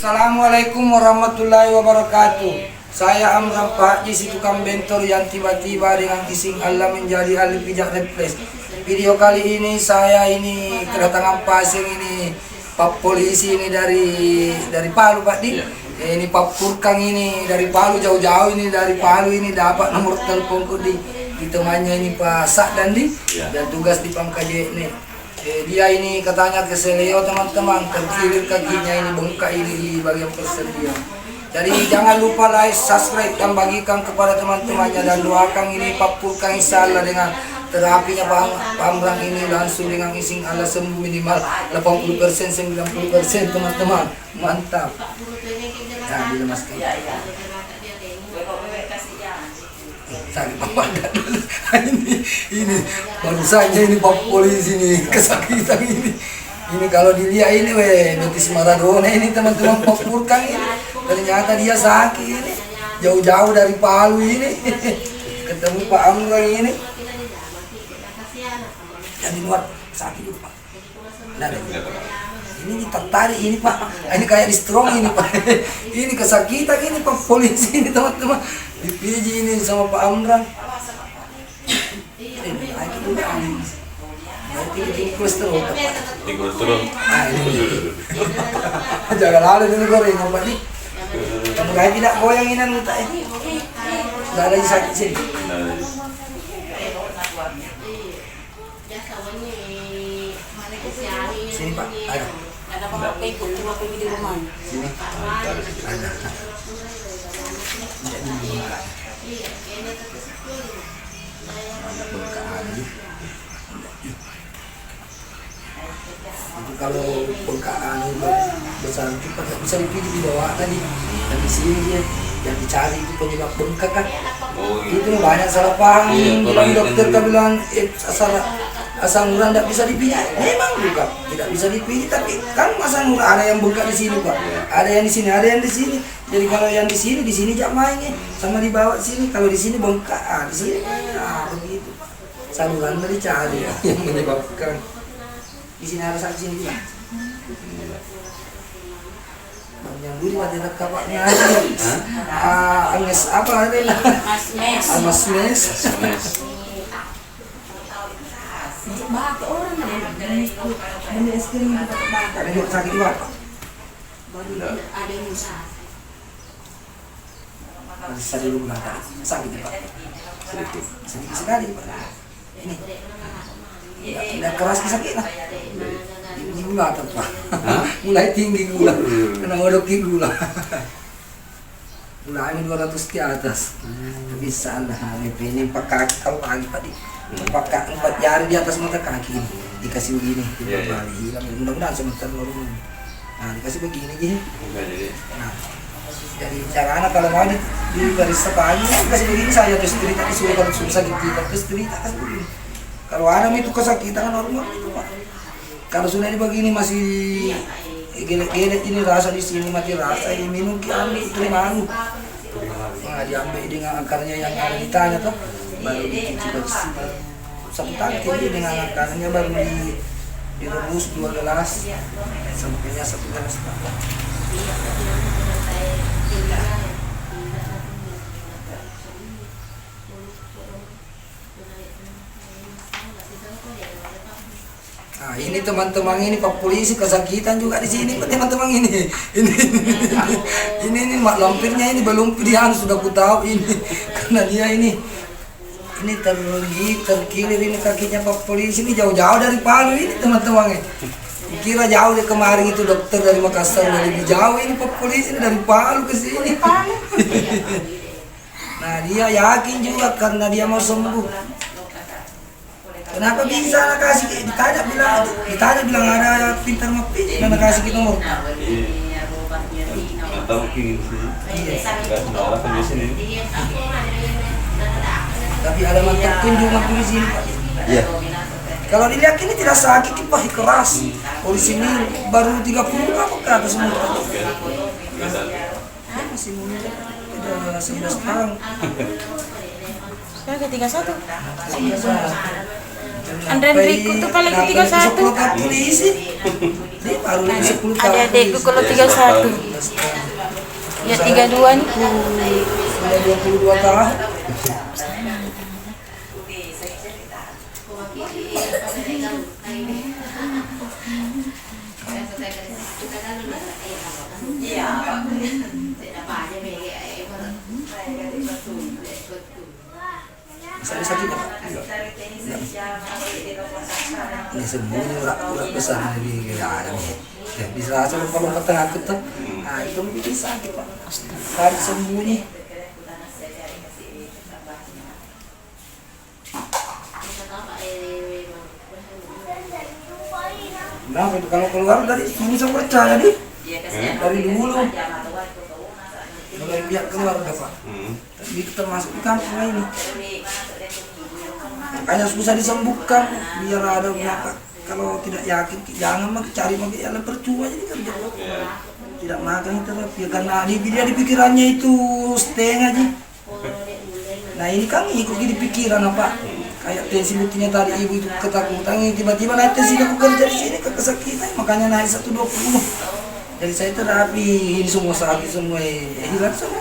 Assalamualaikum warahmatullahi wabarakatuh. Saya Amram Pak Haji, si tukang bentor yang tiba-tiba dengan ising Allah menjadi ahli pijak refleks. Video kali ini saya kedatangan pasien ini Pak polisi ini dari Palu Pak Di. Ini Pak Purkang ini dari Palu, jauh-jauh ini dari Palu ini dapat nomor teleponku di temannya ini Pak Sak dan di dan tugas di Pamkaje ini. Dia ini katanya keseleo teman-teman, terkilir kakinya ini, bengkak ini di bagian persendian. Jadi jangan lupa like, subscribe dan bagikan kepada teman-temannya, dan doakan ini Pak Purkang insyaallah dengan terapinya Pak Amran ini langsung dengan ising Allah sembuh minimal 80% 90% teman-teman. Mantap. Nah, dilemaskan. Sakit apa dulu. Ini baru saja ini Pak polisi ini kesakitan ini. Ini kalau dilihat ini betis Maradona ini teman-teman Pak Purkang ini. Ternyata dia sakit ini. Jauh-jauh dari Palu ini. Ketemu Pak Amran ini. Yang di luar sakit juga Pak. Nah, ini tertarik ini Pak. Ini kayak di strong ini Pak. Ini kesakitan ini Pak polisi ini teman-teman. Dipiji ini sama Pak Amran. Ini kolesterol Pak. Ini kolesterol. Ah ini. Jangan lalu ini goreng Pak Di. Kamu kayak tidak goyang ini luta ini. Tidak ada yang sakit sini. Sini Pak, ada. Ada apa-apa ikut, cuma pergi di rumah. Sini. Ada. Itu kalau bengkakan besar itu bisa dipilih di bawah tadi, dan di sini dia yang dicari itu penyebab bengkak kan. Itu banyak salah paham. Bilang dokter kan bilang asam urat tidak bisa dipilih. Memang bukan tidak bisa dipilih, tapi kan asam urat ada yang bengkak di sini Pak, ada yang di sini, ada yang di sini. Jadi kalau yang di sini jak mainnya sama di bawah sini. Kalau di sini bengkak, di sini begitu Pak. Saluran dari cari yang menyebabkan. Di sini ada saksi sini juga. Yang dulu ada kapaknya Agnes apa ada lah. Mas Mes. Bahkan orang ada es krim juga terbakar. Ada yang sakit juga. Baru ada yang usah. Masih saya dulu bilang sakit Pak. Sedikit sekali Pak. Ini. Tidak keras kesakitan. Ini gula Pak. Mulai tinggi gula. Kena ngodoki gula. Gula ini 200 di atas. Bisa lah. Ini pakai kalau pagi Pak Di. Pakai 4 jari di atas mata kaki ini. Dikasih begini. Hilang. Mudah-mudahan sebentar normal. Nah dikasih begini aja. Nah, jadi cara anak kalau mau di baris pagi kasih begini saya terus cerita disuruh kalau sudah sakit kita terus cerita kasih begini. Kalau anak itu kesakitan kan normal itu Pak. Kalau sudah begini masih gelet-gelet ini rasa di sini mati rasa ini minum ambil terima anu. Nah diambil dengan akarnya yang ada di tanah tuh baru dicuci bersih. Satu tangki dengan akarnya baru direbus 2 gelas sampainya 1 gelas. Nah, ini teman-teman ini Pak polisi kesakitan juga di sini Pak teman-teman ini. Ini mak lampirnya ini belum pilihan sudah ku tahu ini karena dia ini terkilir ini kakinya Pak polisi ini jauh-jauh dari Palu ini teman-teman ini. Kira jauh dari kemarin itu dokter dari Makassar lebih jauh ini Pak polisi ini dari Palu ke sini. Nah dia yakin juga karena dia mau sembuh. Kenapa bisa anak kasih? Ditanya bilang ada pintar mapi, anak kasih kita nomor. Atau mungkin di sini. Tapi ada mantap kunjungan di sini Pak. Iya. Kalau dilihat ini tidak sakit Pak, keras. Polisi ini baru 30 apa ke atas muka. Masih muda, udah 11 tahun. Sekarang ke 31. Iya, Andre Enrico tuh paling ke 31. Polisi. Dia baru lagi 10 tahun. Adik-adikku kalau 31. Ya 32 nih. Sudah 22 tahun. Masih sakit ya, Pak? Ini sembunyi urat besar di ada nih. Ya, bisa aja kalau tengah tuh. Nah, itu lebih sakit, Pak. Tadi sembunyi. Nah, itu kalau keluar dari ini saya percaya nih. Dari dulu. Mulai pihak keluarga, Pak. Tapi termasuk di kampung ini. Makanya susah disembuhkan biar ada berapa. Kalau tidak yakin jangan cari yang percuma jadi kerja. Tidak makan itu tapi karena dia di pikirannya itu setengah aja. Nah ini kan ikut di pikiran apa? Kayak tensi buktinya tadi ibu itu ketakutan tiba-tiba naik tensi aku kerja di sini kesakitan makanya naik 120. Jadi saya terapi ini semua sakit semua hilang semua.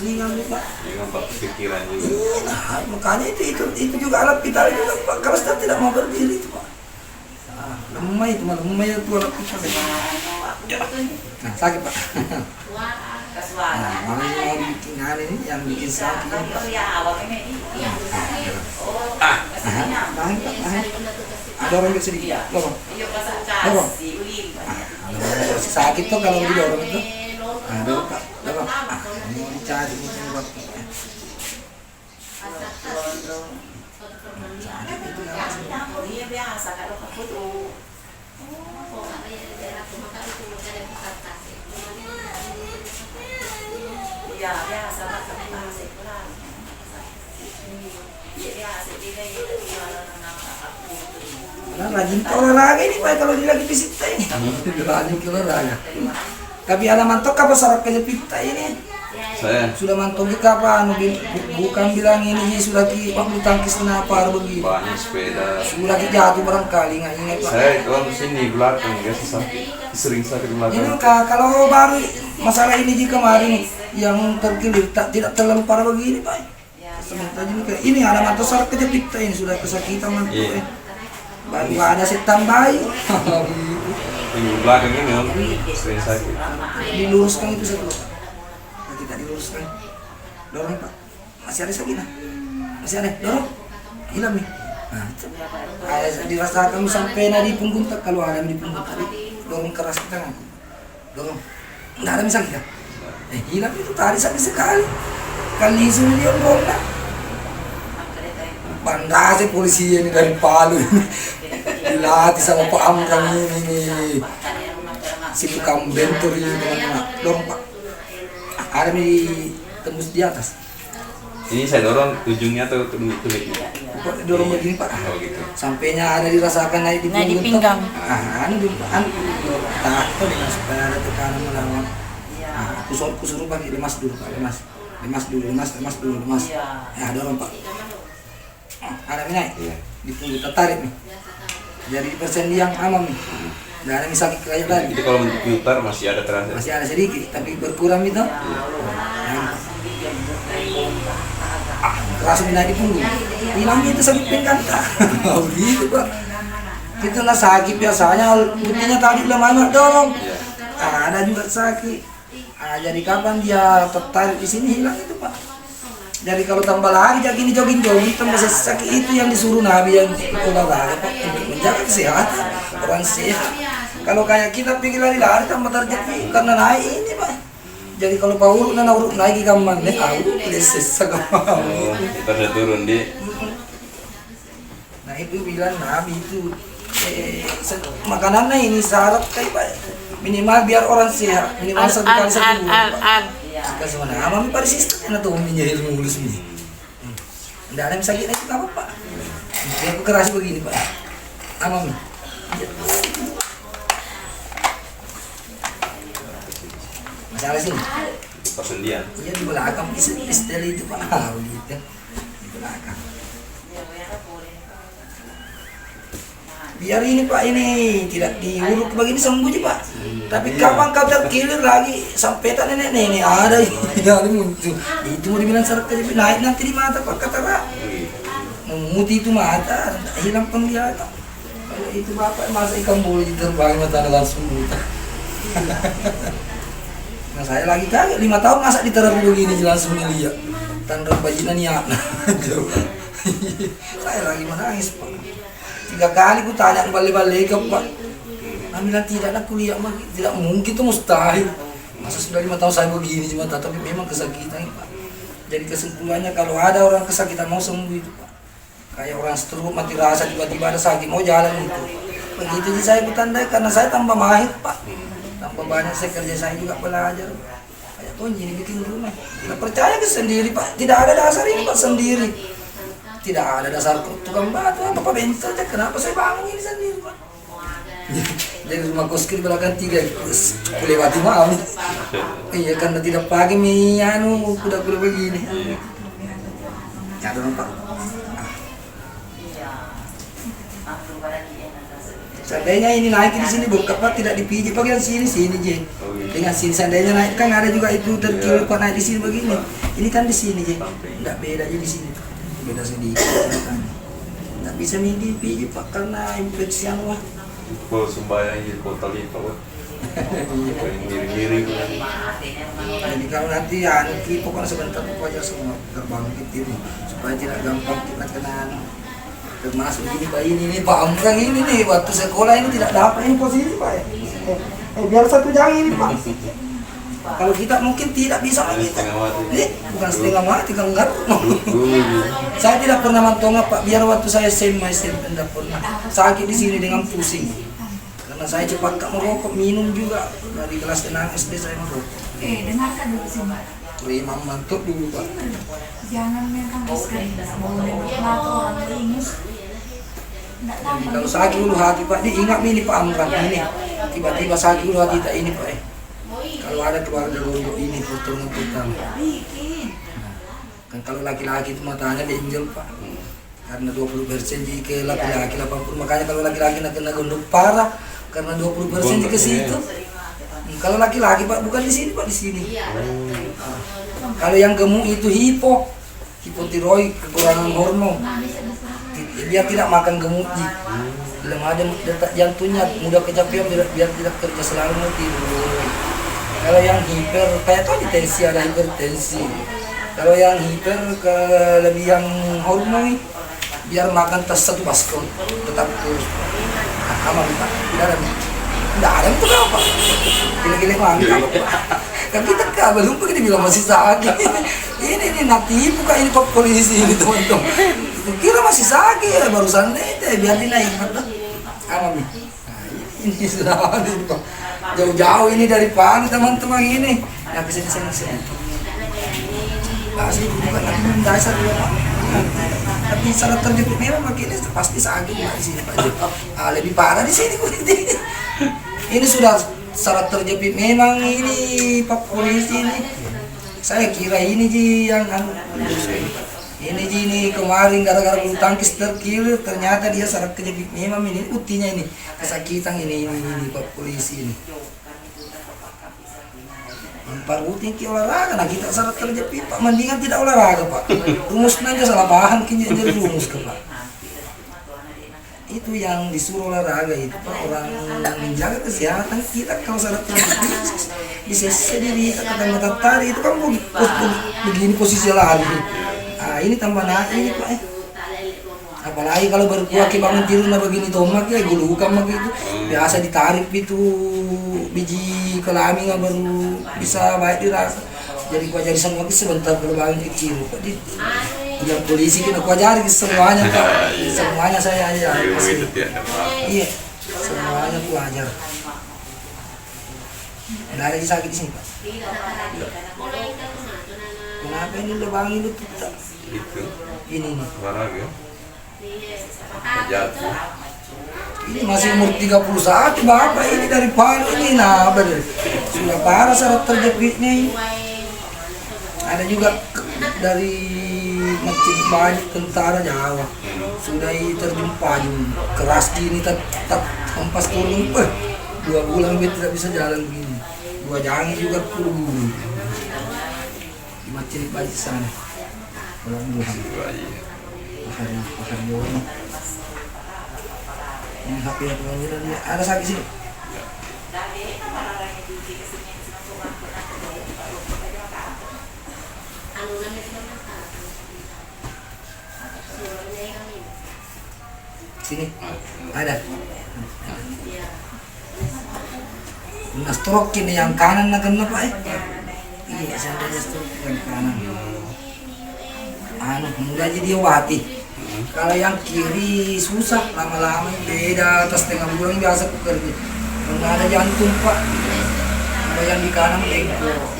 Hilang Pak. Dengan pikiran juga. Nah, makanya itu juga alat vital juga Pak. Kalau sudah tidak mau berdiri itu Pak. Lemah itu malah lemah itu alat vital. Nah sakit Pak. Nah malah yang bikin hal ini yang bikin sakit Pak. Ada orang yang sedikit. Dorong. Dorong. Masih sakit tuh kalau didorong itu. Nah, dorong Pak. Dorong. Ini mau dicari ini buat. Nah, rajin ke olahraga ini Pak kalau dia lagi visit ini. Rajin ke olahraga. Tapi ada mantok apa syarat kerja pita ini? Saya Sudah mantok ke kapan? Bukan bilang ini sudah ki waktu tangkis kenapa begini. banyak sepeda. Sudah ki jatuh barangkali nggak ingat Pak. Saya kalau sini belakang biasa sakit, sering sakit di Ini belakang. kalau baru masalah ini di kemarin yang terkilir tidak terlalu parah begini Pak. Sementara ini ada mantok syarat kerja pita ini sudah kesakitan mantok. Iya. Baru ada setan bayi. Di belakang ini om sering sakit. Diluruskan itu satu. Nah, tidak diluruskan. Dorong Pak. Masih ada sakit nah. Masih ada. Dorong. Hilang nih. Nah, dirasakan sampai di punggung tak kalau ada di punggung tadi. Dorong keras ke tangan. Dorong. Nggak ada sakit kan? Hilang itu tadi sakit sekali. Kali semilion bola. Bandasi polisi ini dari Palu dilatih sama Pak Amran ini si tukang bentor ini teman-teman dorong Pak ada di tembus di atas Ini saya dorong ujungnya atau tumitnya? dorong begini Pak Oh gitu. sampainya ada dirasakan naik di Naik di pinggang pinggang. anu tak dengan supaya ada tekanan melawan aku suruh pakai lemas dulu Pak lemas ya dorong Pak ada naik Iya. di punggung tertarik nih jadi persen yang aman nih nggak ada misalnya kayak tadi Itu kalau untuk putar masih ada terasa. masih ada sedikit tapi berkurang itu langsung naik di punggung hilang itu sakit pinggang begitu Pak itu nggak sakit biasanya buktinya tadi lemah dorong ada juga sakit jadi kapan dia tertarik di sini hilang itu Pak. Jadi kalau tambah lagi jadi jogging tambah sakit itu yang disuruh Nabi yang olahraga Pak untuk menjaga kesehatan orang sehat. Kalau kayak kita pergi lari-lari tambah terjadi karena naik ini Pak. Jadi kalau Pak urut naik gaman nih, sesak Oh, kita sudah turun di. Nah itu bilang Nabi itu makanannya ini syarat kayak Pak minimal biar orang sehat minimal satu kali satu bulan Pak. Suka sama nama mi pada sistem na to minjahil mulus mi. Nggak ada sakit lagi apa Pak. Aku keras begini Pak. Ama mi. Masalah sini. Persendian. Iya di belakang istel itu Pak. Begitu. Di belakang. biar ini Pak ini tidak diuruk begini sembuh aja Pak. Tapi kapan kau terkilir lagi sampetan nenek ada yang muncul. Itu mau dibilang syarat KJP naik nanti di mata Pak kata Pak. Memutih itu mata, hilang penglihatan. Kalau itu Bapak masa ikan boleh terbang mata langsung buta. Nah saya lagi kaget 5 tahun masa diterap begini langsung lihat. Tanda bajinan niat. Saya lagi menangis Pak. 3 kali ku tanya balik-balik ke Pak. Bilang tidak nak kuliah mah tidak mungkin itu mustahil. Masa sudah 5 tahun saya begini cuma tapi memang kesakitan Pak. Jadi kesimpulannya kalau ada orang kesakitan mau sembuh itu Pak. Kayak orang stroke mati rasa tiba-tiba ada sakit mau jalan itu. Begitu sih saya bertandai karena saya tambah mahir Pak. Tambah banyak saya kerja saya juga belajar. Kayak Tonji ini bikin rumah. Tidak percaya ke sendiri Pak. Tidak ada dasar ini Pak sendiri. Tidak ada dasar tukang batu apa bentar aja. Kenapa saya bangun ini sendiri Pak? Jadi rumah kos di belakang 3 aku lewati malam. Iya karena tidak pakai kuda-kuda begini. Ya dong Pak. Seandainya ini naik di sini bongkar Pak tidak dipijit bagian sini je. Dengan sini seandainya naik kan ada juga itu terkil Pak naik di sini begini. Ini kan di sini je. Enggak beda aja di sini. Beda sedikit. Enggak bisa dipijit Pak karena infeksi wah. Kalau sembahyang di kota Lipa Pak. Miring-miring. Jadi kalau nanti nanti pokoknya sebentar aja semua terbang gitu supaya tidak gampang kita kena termasuk ini Pak ini Pak Amrang ini nih waktu sekolah ini tidak dapat ini posisi Pak ya. Biar 1 jam ini Pak. Kalau kita mungkin tidak bisa begitu. Ini bukan setengah mati kan enggak. Saya tidak pernah mantonga Pak biar waktu saya SMA tidak pernah sakit di sini dengan pusing. Karena saya cepat merokok minum juga dari kelas 6 SD saya merokok. Dengarkan dulu sih Mbak. Imam mantuk dulu Pak. Jangan memang sekali boleh berlaku orang ini. Jadi kalau sakit ulu hati Pak, diingat ini Pak Amran ini. Tiba-tiba sakit ulu hati tak ini Pak. Kalau ada keluarga gondok ini pertolongan pertama. Kan kalau laki-laki itu matanya diinjel Pak. Karena 20% jika laki-laki 80 makanya kalau laki-laki kena gondok parah karena 20% jika situ. Kalau laki-laki Pak bukan di sini Pak di sini. Kalau yang gemuk itu hipotiroid kekurangan hormon. Dia tidak makan gemuk belum ada detak jantungnya mudah kecapean biar tidak kerja selalu tidur. Kalau yang hiper kayak tadi tensi ada hipertensi. Kalau yang hiper kelebihan hormon biar makan tas 1 baskom tetap terus aman Pak. Tidak ada itu apa? Gila-gila mangga kan kita belum begini bilang masih sakit. Ini nanti buka ini Pak polisi ini teman-teman. Kira masih sakit barusan deh biar dinaik aman nih. Ini sudah ada Pak. Jauh-jauh ini dari Pan teman-teman ini. Ya kesini sini. Masih bukan lagi mendasar ya Pak. Tapi syarat terjepit memang ini pasti sakit di sini Pak. Lebih parah di sini Ini sudah syarat terjepit memang ini Pak polisi ini. Saya kira ini yang ini kemarin gara-gara bulu tangkis terkilir ternyata dia syarat terjepit memang ini buktinya ini kesakitan ini Pak polisi ini. Rutin ke olahraga, nah kita syarat terjepit Pak, mendingan tidak olahraga Pak. Rumusnya aja salah paham kini jadi rumus ke Pak. Itu yang disuruh olahraga itu Pak, orang menjaga kesehatan kita kalau syarat terjepit bisa sendiri kata tari itu kan begini posisi lagi. Nah ini tambah naik ini Pak. Apalagi kalau berkuah ke bangun tidur begini tomak ya gulukan begitu biasa ditarik itu biji kelami nggak baru bisa baik dirasa jadi ku ajari semua sebentar kalau bangun kecil Pak di yang polisi kita ku ajari semuanya Pak semuanya saya ajar iya semuanya ku ajar nggak ada yang sakit di sini Pak kenapa ini udah bangun itu ini nih Jatuh. Ini masih umur 31 Bapak ini dari Palu ini nah bener sudah parah syarat terjepitnya ini. Ada juga dari Masjid Bajik Tentara Jawa sudah terjun payung keras gini tak hempas turun 2 bulan dia tidak bisa jalan begini, 2 jangi juga kurung macam baju sana pulang dulu pakai jauh ini HP yang pengen dia ada sakit sih. Sini ada nah stroke ini yang kanan na kenapa iya sampai stroke yang kanan mudah aja dia wati. Kalau yang kiri susah, lama-lama beda atas setengah bulan biasa bekerja. Karena ada jantung pak, kalau yang di kanan bengkok.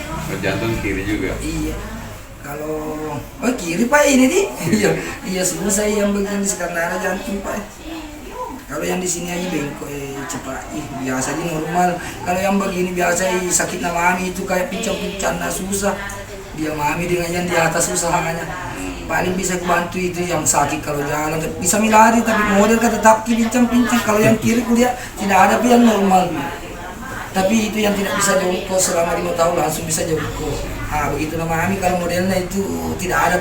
Jantung kiri juga. Iya. Kalau kiri pak ini di, iya susah yang begini karena ada jantung pak. Kalau yang di sini aja bengkok cepat, biasa aja normal. Kalau yang begini biasa sakit mami itu kayak pincang-pincang susah. Dia mami dengan yang di atas usahanya. Paling bisa bantu itu yang sakit kalau jalan bisa milari tapi model kan tetap pincang-pincang. Kalau yang kiri kuliah tidak ada yang normal. Tapi itu yang tidak bisa jongkok selama 5 tahun langsung bisa jongkok. Begitu nama mami kalau modelnya itu tidak ada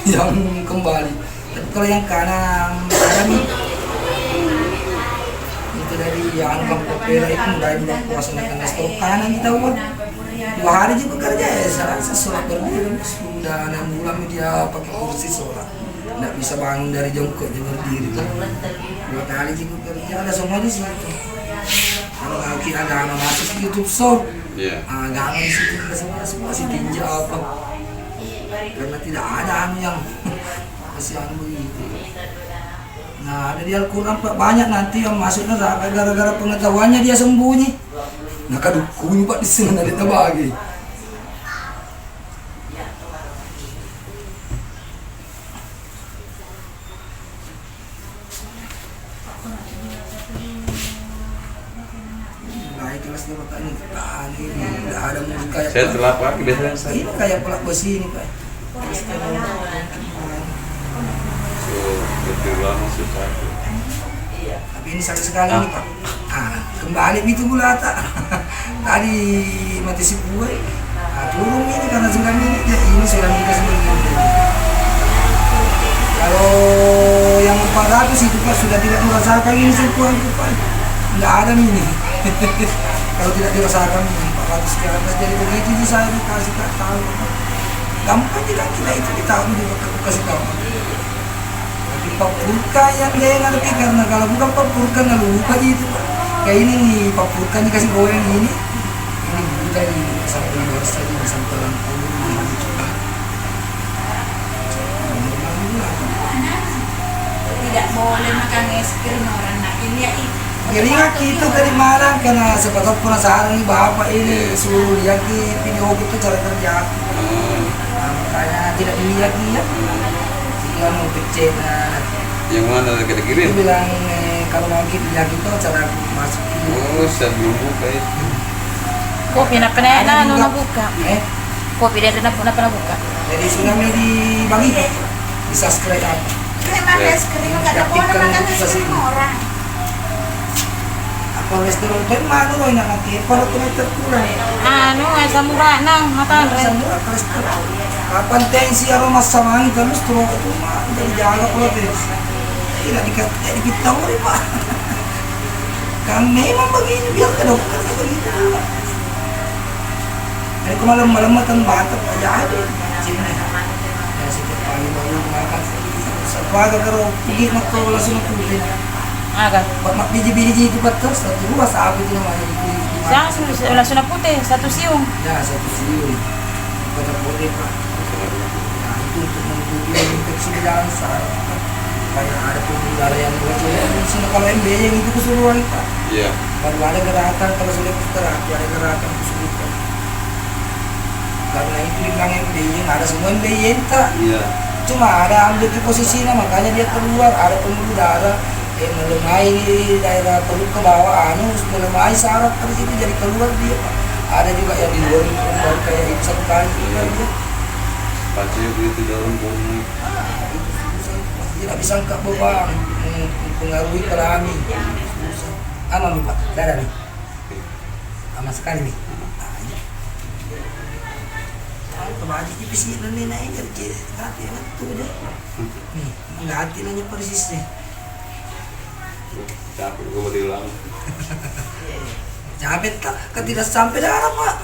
yang kembali. Tapi kalau yang kanan itu dari yang bang kopera itu dari bang puasa karena stok kanan kita uang 2 hari juga kerja salah sholat berdiri sudah 6 bulan dia pakai kursi sholat tidak bisa bangun dari jongkok dia berdiri 2 kali juga kerja ada semua di situ. Kalau kita agama masuk di YouTube Shop agama di situ masih tinja apa karena tidak ada yang masih begitu. Nah ada di Al-Quran banyak nanti yang masuk neraka gara-gara pengetahuannya dia sembunyi. Nah kadukun pak di sini ada terbagi. Naik kelasnya pak ini tidak ada musik kayak. Saya telah pakai biasanya saya. Ini kayak pelak besi ini pak. Betul lama susah. Tapi ini sakit sekali nih pak. Kembali itu pula tak. Tadi mati si buai. Turun ini karena 9 menit ya ini sudah dikasih begini. Kalau yang 400 itu pak sudah tidak dirasakan ini sentuhan itu pak. Nggak ada ini. Kalau tidak dirasakan 400 ke atas jadi begitu sih saya dikasih tak tahu. Gampang tidak kita itu kita kasih tahu. Papurka yang dia ngerti karena kalau bukan papurka nggak lupa gitu pak. Kayak ini nih papurka dikasih goyang ini buta ini sampai harus tadi sampai 60. Tidak boleh makan es krim orang nak ini ya Gilingan kita dari mana karena sebab penasaran nih bapak ini suruh lihat di video itu cara kerja. Makanya tidak dilihat dia. Dia mau pecah. Yang mana kita kirim? Dia bilang kalau mau lihat itu cara masuk. Saya belum buka itu. Kopi na pernah na buka. Kopi dia na pernah buka. Jadi sudah dibagi di subscribe apa? Memang es krim nggak boleh makan es krim orang. Kolesterol itu mana loh yang nanti kalau kolesterol kurang. Asa murah nang matan ren. Murah kolesterol. Kapan tensi aroma sama itu terus stroke itu mah jadi jaga kolesterol. Tidak diketahui nih pak. Kan memang begini biar ke dokter begitu. Jadi malam-malam makan batuk aja ada. Sini. Ya setiap pagi baru makan. Sepaga kalau pergi nak ke langsung kulit. Agak. Mak biji-biji itu betul satu ruas apa itu namanya itu. Sa langsung putih satu siung. Ya satu siung. Pada putih pak. Ya itu untuk menutupi infeksi di dalam saraf. Kayak ada pembuluh darah yang bocor. Di sini kalau MB yang itu keseluruhan pak. Iya. Baru ada gerakan kalau sudah terapi ada gerakan kesulitan. Karena itu dibilang MB yang ada semua MB yang tak. Iya. Cuma ada ambil di posisinya makanya dia keluar ada pembuluh darah. Melemai di daerah perut ke bawah, melemai saraf dari situ jadi keluar dia pak. Ada juga yang di luar baru kayak itu satu kali keluar dia. Pasti begitu dalam bumi. Tidak bisa angkat beban, mempengaruhi kami. Aman nih Pak, darah nih. Aman sekali nih. Kemarin di PC nih naik kerja, hati tuh deh. Nih, nggak hati nanya persis deh. Capek gue mau diulang. Capek tak? Kan tidak sampai darah Pak.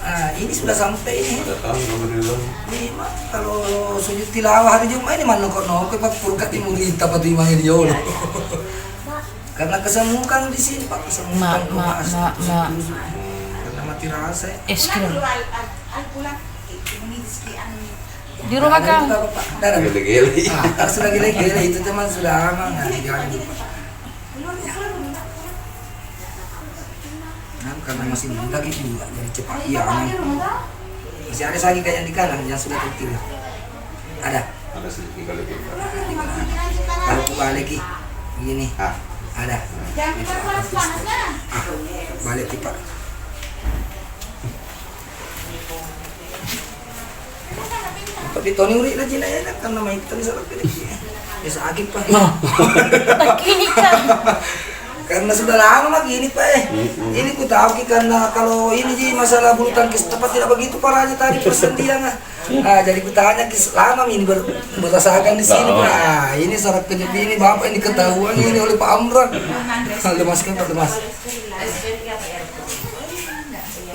Nah, ini sudah sampai ini. Ada tahu gue mau diulang. Ini Mak, kalau sujud tilawah hari Jumat ini mana kok nongke Pak purkat di murita Pak timang di Yolo. Karena kesemukan di sini Pak, kesemukan Mak. Karena mati rasa. Es krim. Di Di rumah Kang. Darah. Gele-gele. Ah, sudah gile-gile itu teman sudah aman nggak diganggu. Nah, karena masih muda gitu juga jadi cepat iya aman. Masih ada lagi kayak yang di kanan yang sudah kecil. Ada. Ada sedikit kali kita. Kalau aku balik begini Ah, ada. Balik Pak. Tapi Tony uri na jina yan kan nama itu sa lapit. Bisa agit pa. Kini Kang. Karena sudah lama begini Pak Ini ku tahu karena kalau ini ji masalah bulu tangkis tepat tidak begitu parahnya tadi persendian. Nah, jadi ku tanya lama ini merasakan di sini Pak. Ah, ini syarat kejep ini Bapak ini ketahuan ini oleh Pak Amran. Lemas kan Pak lemas.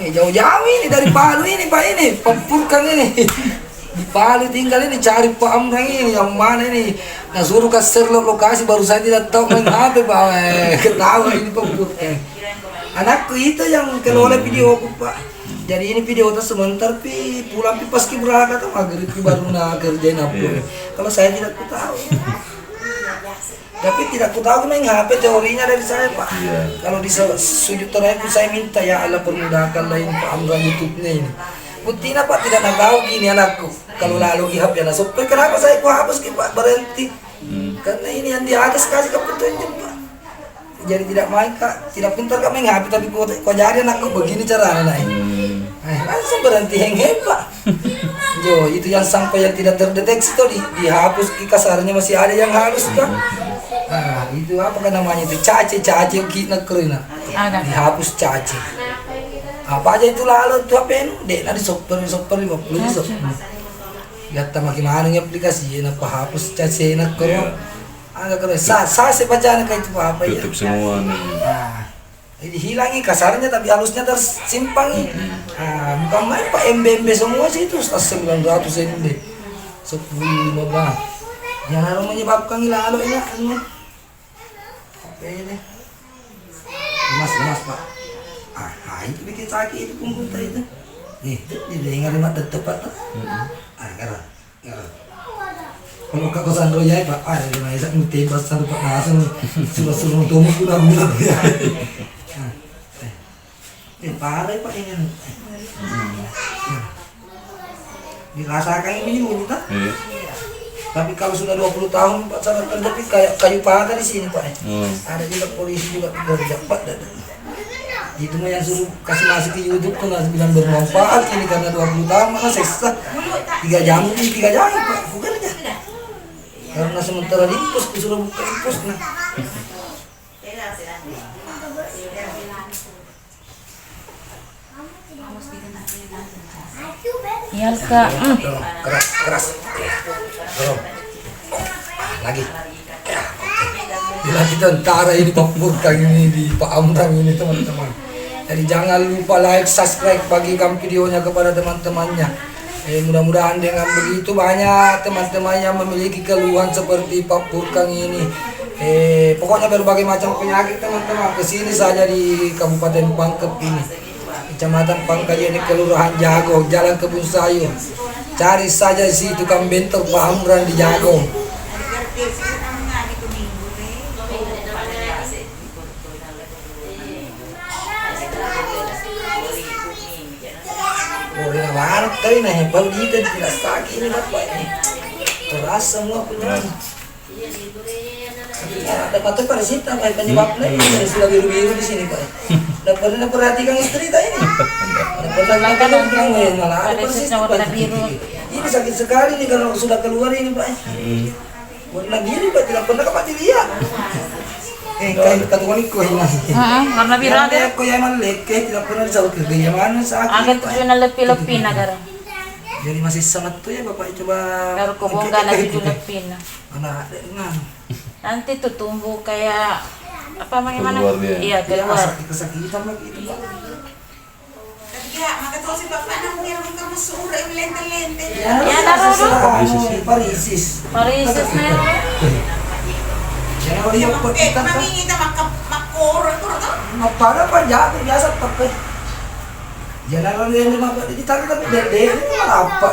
Jauh-jauh ini dari Palu ini Pak ini, Pampurkan ini. Di Palu tinggal ini cari Pak Amran ini yang mana ini. Nah suruh kasih lokasi baru saya tidak tahu main HP Pak. Ketawa ini Pampurkan. Anakku itu yang kelola video aku Pak. Jadi ini video itu sebentar pulang pas berangkat maghrib baru nak kerjain upload. Kalau saya tidak tahu. Tapi tidak tahu main HP teorinya dari saya Pak. Kalau di sujud terakhir saya minta ya Allah permudahkan lain Pak Amran YouTube-nya ini. Buktinya Pak tidak nak tahu gini anakku. Kalau lalu ihap ya nasib. Kenapa saya hapus Pak berhenti? Karena ini yang di atas kasih ke petunjuk Pak. Jadi tidak main Kak, tidak pintar Kak main HP tapi kok jadi anakku begini caranya naik. Langsung berhenti heng Pak. Jo, itu yang sampai yang tidak terdeteksi tuh dihapus kasarnya masih ada yang halus Kak. Nah, itu apa kan namanya itu cace kita kerina. Dihapus cace. Apa aja itu lalu tuh apa ini? Dek nanti software 50 software. Lihat makin mana aplikasi ya apa hapus cace nak kero. Ada kero sa sebaca kayak itu apa ya? tutup semua nih. Nah, jadi hilangi kasarnya tapi halusnya tersimpangi. Nah, bukan main Pak MB semua sih itu 900 MB. 10 bang. Yang lalu menyebabkan lalu ini apa ini? Lemas Pak. Itu bikin sakit itu punggung itu. Nih, dia dengar mata tepat tuh. Karena. Kalau kak kosan roya Pak, yang saya tebas satu Pak langsung suruh tumbuh guna. Parah Pak ini. Dirasakan ini minta. Tapi kalau sudah 20 tahun Pak sangat tapi kayak kayu patah di sini Pak. Ada juga polisi juga kerja Pak. Itu mah yang suruh kasih masuk ke YouTube tuh nggak bilang bermanfaat ini karena 20 tahun mana seksa 3 jam Pak bukan aja karena sementara dimpus disuruh buka impus nah Iya Kak. keras dorong lagi bila kita tentara ini Pampurkan ini di Pak Amran ini teman-teman. Jadi jangan lupa like, subscribe, bagikan videonya kepada teman-temannya. Mudah-mudahan dengan begitu banyak teman-teman yang memiliki keluhan seperti Pampurkan ini. Pokoknya berbagai macam penyakit teman-teman kesini saja di Kabupaten Pangkep ini. Kecamatan Pangkayan ini Kelurahan Jagong, Jalan Kebun Sayur. Cari saja si tukang bentor Pak Amran di Jagong. Warna kali nah baru kita tidak sakit ini Bapak ini terasa semua punya ada patut pada situ Pak penyebabnya ini sudah biru-biru di sini Pak. Pernah perhatikan istri tak ini? Pernah kan malah ada persis Pak. Ini sakit sekali nih kalau sudah keluar ini Pak. Warna biru Pak, tidak pernah Pak dilihat. Kayak katuan ko ini. Warna biru Yang ada. ko yang maleke tidak pernah disebut kegayaan sakit. Agak tujuh na lepi-lepi na gara. Jadi masih sangat tuh ya Bapak coba. Baru kubongga na tujuh lepi na. Mana ada dengan. Nanti tuh tumbuh kayak apa bagaimana? Keluar dia. Iya, Ya, keluar. sakit kesakitan lagi itu Pak. Ya, maka tahu si bapak nang ngira ka masura yung lente-lente. Ya, naroon. Parisis. Parisis na yun. Jadi kalau dia buat kita kan, Mamingita makoro to. para pa jatuh biasa pakai. Jangan kalau dia lima ditarik tapi dede ini apa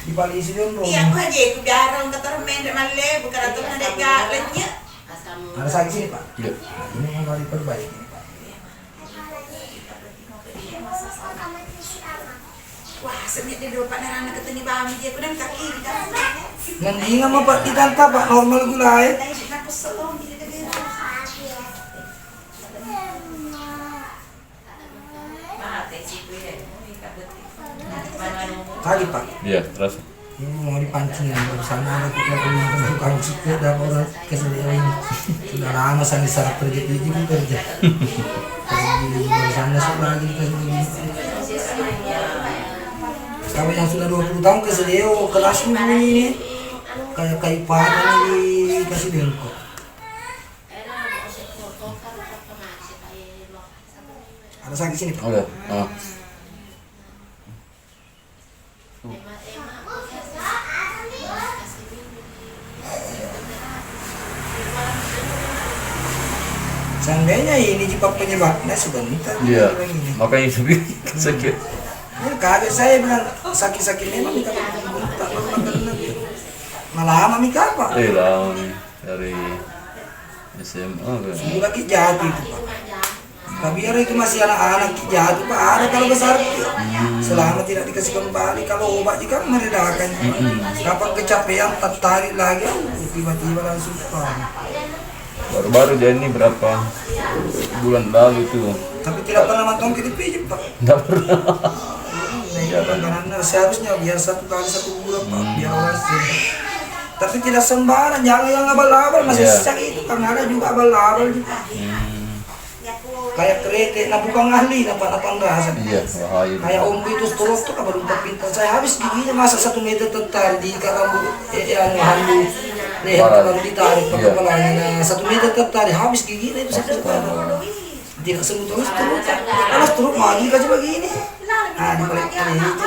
di Parisis itu bro. Iya ko aja ko garang katarmen malle bukan to na dega lenya. Ada sakit sini Pak. Iya. Ini yang kali perbaiki Pak. Wah, semit di depan narana keteni bami dia kudan kaki kita. Nanti nggak mau Pak ditanta Pak normal gula ya. Dai na pusolong di dega. Kali Pak. Iya, terasa. Ini mau dipancing ya, bersama ada kita punya tukang suku dan orang kesediaan ini. Sudah lama saya sarap kerja di sini kerja. Kerja bersama sudah lagi kasih. Kalau yang sudah 20 tahun kesediaan kelas ini kayak kayu padan dikasih bengkok. Ada sakit sini Pak. Oke. Ah. Seandainya ini jika penyebabnya sebentar. Iya. Ini. Makanya itu sakit. Ya, kaget saya bilang sakit-sakit memang minta minta malah lama minta apa? Lama nih dari SMA kan. Sudah lagi jatuh itu Pak. Tapi ya itu masih anak-anak jatuh Pak. Ada kalau besar selama tidak dikasih kembali kalau obat juga meredakan. Kapan kecapean tertarik lagi tiba-tiba langsung Pak. Baru-baru jadi ini berapa bulan lalu tuh. Tapi tidak pernah matang ke DPJ Pak. Enggak pernah. Karena seharusnya biar 1 kali 1 bulan Pak, biar orang sih. Tapi tidak sembarang, jangan yang abal-abal masih Iya. sisa itu kan ada juga abal-abal juga. Kayak kereta, nah bukan ahli, apa rasa. Iya, bahaya. Kayak om itu stroke tuh kabar udah pintar. Saya habis giginya masa 1 meter tertarik di rambut yang handu leher baru ditarik ke Iya. kepalanya. Nah 1 meter tertarik habis giginya itu saya tidak sembuh terus terus. Kalau stroke maju kasih begini. Nah di balik kali itu.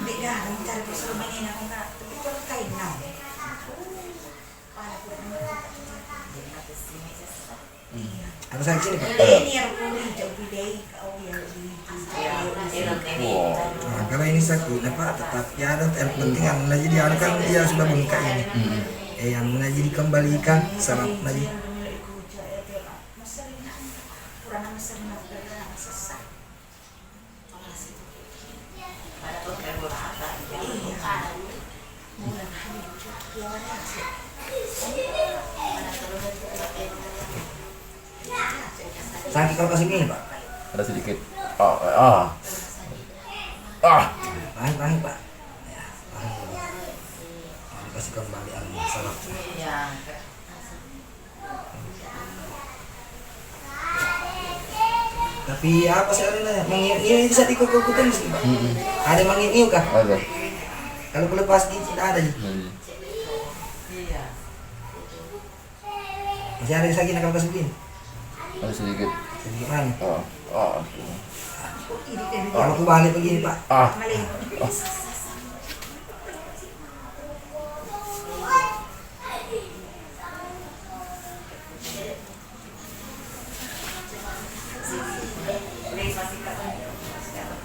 Beda mencari persoalan ini aku nggak. Tapi kalau kain now. Ada sakit sini Pak. Ini yang boleh jauh bidai kau yang Wow. Nah, karena ini sakit Pak, tetapi ada yang penting yang jadi kan dia sudah bengkak ini. Yang jadi dikembalikan saraf lagi. Sakit kalau kasih gini Pak. Ada sedikit. Ah. Tahan Pak. Ya, tahan. Dikasih kembali saraf. Tapi apa sih ada mengiu bisa ikut-ikutan sih Pak. Ada mengiu kah? Ada. Kalau pelepas gigi tidak ada. Masih ada sakit kalau kasih gini. Ada sedikit. Sedikit mana? Kalau aku balik begini Pak.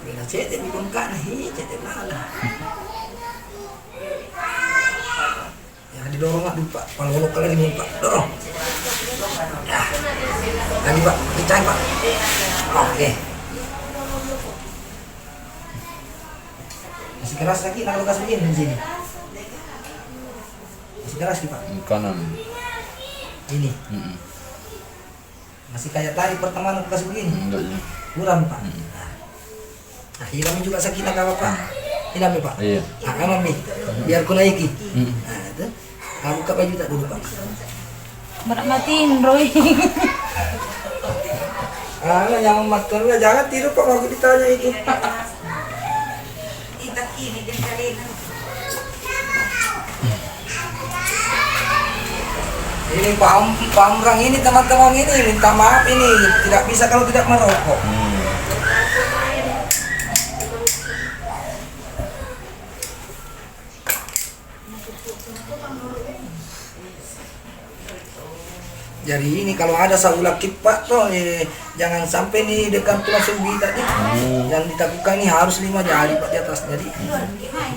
Bila cetek di bengkak nih, cetek mana? Ya didorong nggak dulu Pak. Kalau lokal lagi nih Pak, dorong. Ya. Lagi Pak, kencang Pak. Oke. Masih keras lagi, kalau kasih begini di sini. Masih keras sih Pak. Kanan. Ini. Masih kayak tadi pertemanan aku kasih begini. Enggak ya. Kurang Pak. Nah, hilang juga sakit agak Pak. Ini Pak. Iya. Nah, mami, biar ku naiki. Nah, itu. Buka baju tak dulu Pak. Berat matiin Roy. Yang makan jangan tidur Pak kalau ditanya itu. Itak ini dia kalian. Ini Pak Amrang ini teman-teman ini minta maaf ini tidak bisa kalau tidak merokok. Jadi ini kalau ada saulah kipak tuh jangan sampai nih dekat tulang sumbi tadi. Yang ditakutkan ini harus 5 jari Pak di atas. Jadi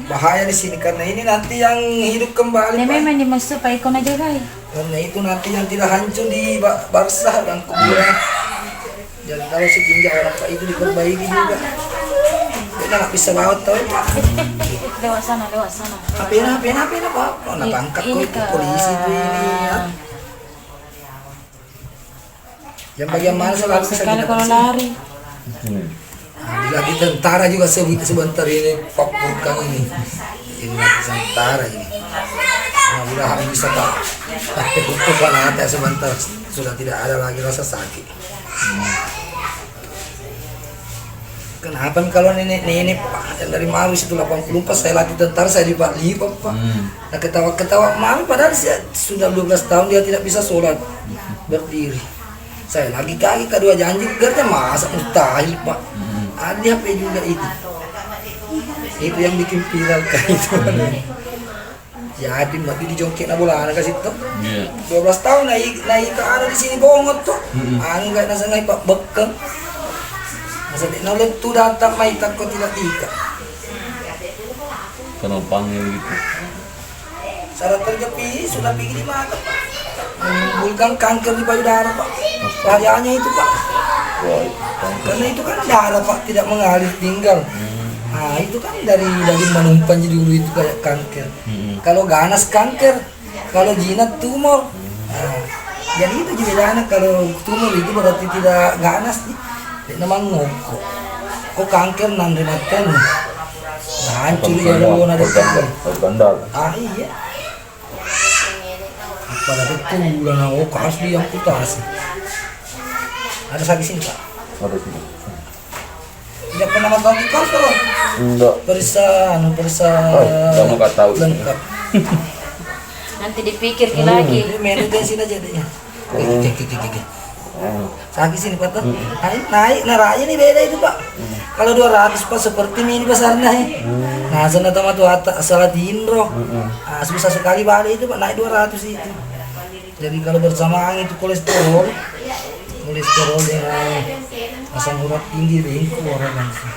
bahaya di sini karena ini nanti yang hidup kembali. Ini Pak. memang dimaksud Pak Iko aja guys. Karena itu nanti yang tidak hancur di barsah dan kuburan. Jadi kalau setinjau orang Pak itu diperbaiki juga. Dia nggak bisa bawa tau. Lewat sana. Apa Pak? Oh, nak tangkap kok itu polisi itu ini. Ya. Yang bagian mana selalu bisa Sekali kita kalau kasih. lari. Lagi tentara juga sebentar ini Pak Purkang ini. Ini lagi tentara ini. Mudah-mudahan bisa Pak. Tapi untuk hati sebentar sudah tidak ada lagi rasa sakit. Kenapa kalau nenek Pak yang dari Marus itu 84 saya lagi tentara saya di Pak Lipa Pak. Nah ketawa malu padahal sudah 12 tahun dia tidak bisa sholat berdiri. Saya lagi kaki kedua janji kerja masa mustahil Pak. Ada HP juga itu. Itu yang bikin viral kayak itu. Jadi mati dijongkek na bola kasih tuh. 12 tahun naik ke ada di sini bongot tuh. Anu enggak nasa ngai Pak bekeng. Masa di nolep tuh datang mai takut tidak tika. Penumpangnya gitu. Syarat kerja sudah pergi di mata Pak. Menimbulkan kanker di payudara Pak. Bahayanya itu Pak. Karena itu kan darah Pak tidak mengalir tinggal. Nah itu kan dari menumpang jadi dulu itu kayak kanker. Kalau ganas kanker, kalau jinak tumor. Nah, jadi itu bedanya kalau tumor itu berarti tidak ganas. Tidak memang ngokok. Kok kanker nanti makan. Nah hancur ya dulu ada kanker. Ah iya. Pada betul bulan aku harus diamputasi. Ada sakit sini Pak? Ada sini. Tidak pernah makan di kantor? Enggak. Perisa. Kamu nggak tahu. Lengkap. Nanti dipikir lagi. Ini menu tensin aja deh. Sakit sini Pak. Naik naranya nih beda itu Pak. Kalau 200 Pak seperti ini besarnya. Nah sana teman tuh salah Indro. Nah, susah sekali balik itu Pak naik 200 itu. Jadi kalau bersamaan itu kolesterol dengan asam urat tinggi bengkok orang langsung.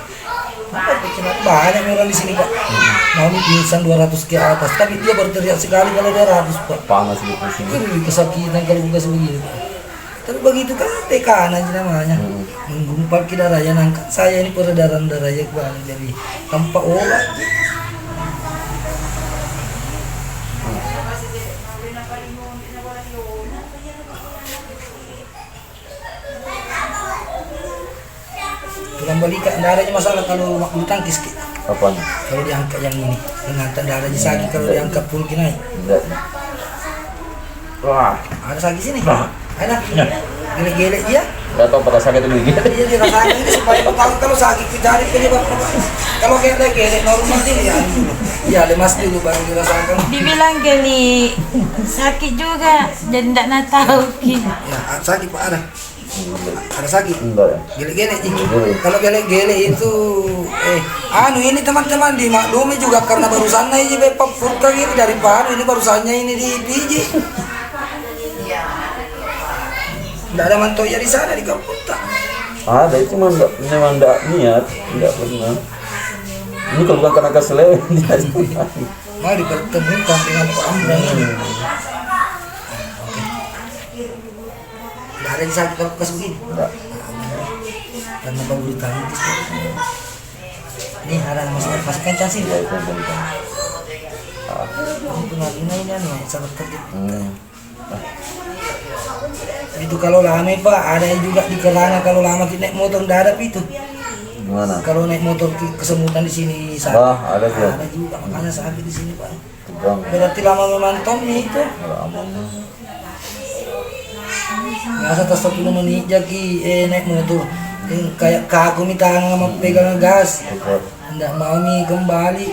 Banyak orang di sini Pak. Mau pingsan 200 ke atas, tapi dia berteriak sekali kalau 200 Pak. Panas di sini. Itu kesakitan kalau buka sebegini Pak. Tapi begitu kan tekanan aja namanya. Menggumpal ke darahnya nangkat saya ini peredaran darahnya kembali jadi tanpa obat. Tulang balikan darahnya masalah kalau bulu tangkis Apaan? kalau diangkat yang ini dengan darahnya sakit kalau diangkat pun naik. Enggak. Wah, Ada sakit sini? Ada. Gelek-gelek dia. enggak tahu pada sakit dulu gitu. Dia dirasakan ini supaya tahu kalau sakit dicari penyebab apa. Kalau gelek-gelek normal ini ya. Ya lemas dulu baru dirasakan. Dibilang geli sakit juga, jadi tidak tahu. Ya sakit Pak ada. Ada sakit. Enggak ya. Gelek-gelek kalau gelek-gelek itu ini teman-teman dimaklumi juga karena barusan ini Pak Purkang ini dari Palu ini barusannya ini di PJ. Tidak ada mantoya di sana di kampung tak. Ada itu memang enggak niat, enggak pernah. Ini kalau bukan karena kesel dia. Mau dipertemukan dengan Pak Amrang ini. Tidak ada di sakit kalau bekas begini. Enggak. Dan apa bulu tangkis. Ini ada masukkan casin. Ya itu benar. Ini pengalina ini sangat kerja. Itu kalau lama Pak, ada juga di Kelana kalau lama kita naik motor tidak ada itu. Gimana? Kalau naik motor kesemutan di sini sakit. Ada juga. Ada juga, makanya sakit di sini Pak. Tegang. Berarti lama memantau nih itu. Lama. Masa tas 10 menit jadi naik motor. Kayak kaku minta sama pegang gas. Cepat. Nggak mau nih kembali.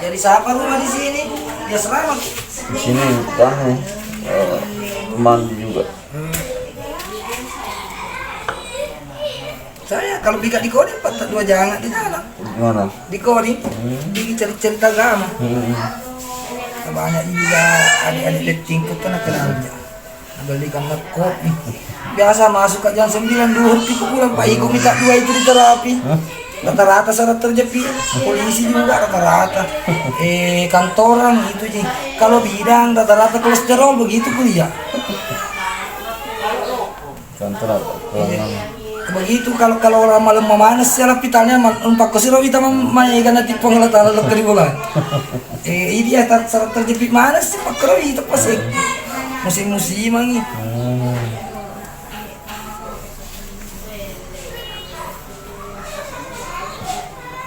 Jadi siapa rumah di sini? Ya selamat. Di sini tanya. Mandi juga. Saya kalau bikin di Kodim 42 jangan di dalam. Gimana? Di Kodim, bikin cerita agama. Banyak juga adik-adik tingkut kan kenalnya. Belikan kopi. Biasa masuk ke jam 9 duhur tipu pulang Pak Iko minta 2 itu di terapi. Rata-rata syarat terjepit. Polisi juga rata-rata. Kantoran itu sih. Kalau bidang rata-rata kolesterol begitu kuliah. Kantor apa? Begitu kalau orang malam memanas siapa pitanya empat kosiro kita mamai karena tipu ngelatala lekeri bola. Ini dia syarat terjepit mana sih pak kero itu pasti musim-musim mangi.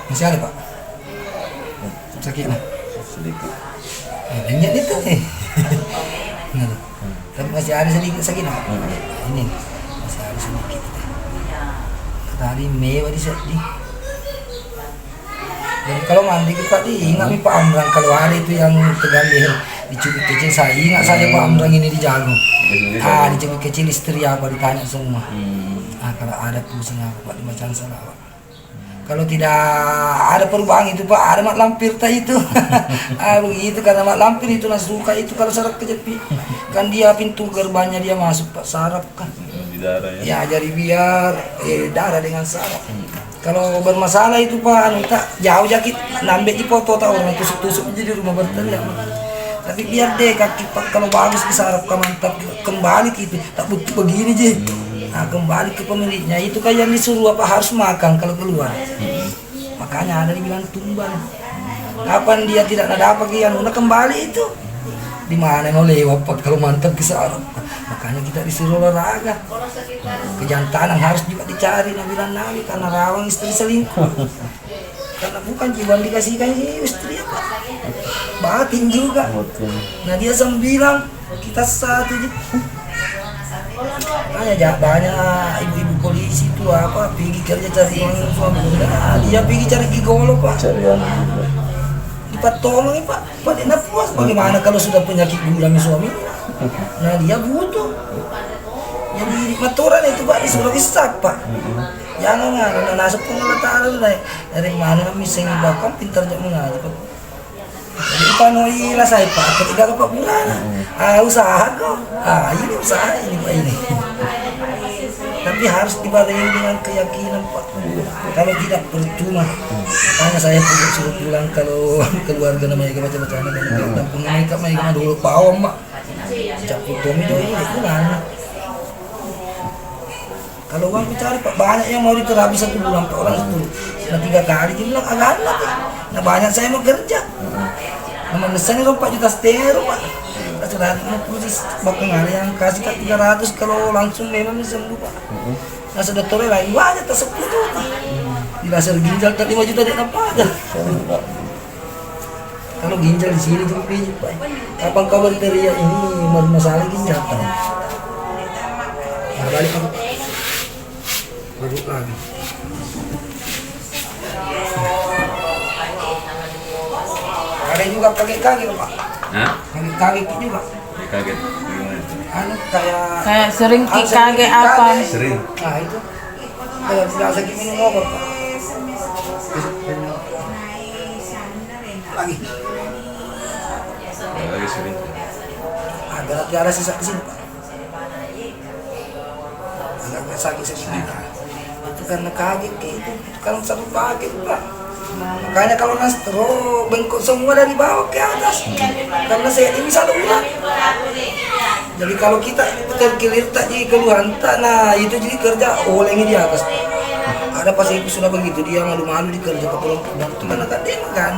Masih ada pak? Sakit lah. Sedikit. Banyak itu nih. Tapi masih ada sedikit sakit pak. Ini masih ada sedikit. Tadi mewah di sini. Dan kalau mandi kita ingat nih Pak Amrang kalau ada itu yang tegal leher dicubit kecil saya ingat saja Pak Amrang ini di Jagung. Dicubit kecil istri apa ditanya semua. Kalau ada pusing apa Pak dimacam salah Pak. Kalau tidak ada perubahan itu Pak ada mak lampir tak itu. Begitu karena mak lampir itu langsung suka itu kalau sarap kejepit. Kan dia pintu gerbangnya dia masuk Pak sarap kan. Di darah ya. Ya jadi biar darah dengan sarap. Kalau bermasalah itu Pak, tak jauh jakit, nambah di foto tahu orang tusuk-tusuk aja di rumah berteriak. Tapi biar deh kaki Pak kalau bagus disarap mantap kembali gitu, tak butuh begini je. Nah kembali ke pemiliknya itu kan yang disuruh apa harus makan kalau keluar. Makanya ada dibilang tumbang. Kapan dia tidak ada apa kian, udah kembali itu. Di mana mau lewat Pak kalau mantap disarap. Makanya kita disuruh olahraga. Kejantanan harus juga dicari Nabi karena rawang istri selingkuh. Karena bukan jiwa dikasihkan istri apa. Batin juga. Nah dia 9, kita 1. Makanya banyak ibu-ibu polisi itu apa pergi kerja cari uang suami. Nah, dia pergi cari gigolo Pak. Carian juga. Pak tolong nih Pak, tidak puas bagaimana kalau sudah penyakit bulan suami. Nah dia butuh. Jadi maturan itu Pak disuruh isak Pak. Jangan nggak nasib pun taruh dari mana mising bakal pintar jak mengaji Pak. Jadi panoi lah saya Pak, ketika Pak bulan. Usaha kok. Ini usaha ini Pak ini. Tapi harus dibarengi dengan keyakinan Pak. Kalau tidak percuma. Makanya saya suruh pulang kalau keluarga namanya baca-baca dan mereka mereka dulu pawang Pak. Caput Tommy doi itu kan. Kalau uang dicari Pak banyak yang mau diterapi 1 bulan Pak orang itu. Nah 3 kali dia bilang agak anak. Nah banyak saya mau kerja. Nah menesan itu 4,5 juta Pak. Sudah 50 bakal ngali yang kasih ke 300 kalau langsung memang sembuh Pak. Nah sudah tore lagi banyak tak 10 juta. Di laser ginjal tak 5 juta dia apa aja. Kalau ginjal di sini tuh Pak. Kapan kau berteriak ini masalah ginjal Pak. Nah balik aku. Duduk lagi. Ada juga pakai kaki Pak. Hah? Pakai kaki juga. Kaget. Kayak sering kage apa? Sering. Nah itu. Kalau tidak sakit minum obat Pak. Lagi. Lagi sering. Ada sisa di sini Pak. Agak sakit sedikit. Itu karena kaget gitu. Itu kalau satu paket Pak. Makanya kalau nastro bengkok semua dari bawah ke atas. Karena saya ini 1 bulan. Jadi kalau kita terkilir tak jadi keluhan tak, nah itu jadi kerja olehnya di atas. Ada pasien itu sudah begitu dia malu-malu di kerja ke pulang-pulang. Itu karena kan dia kan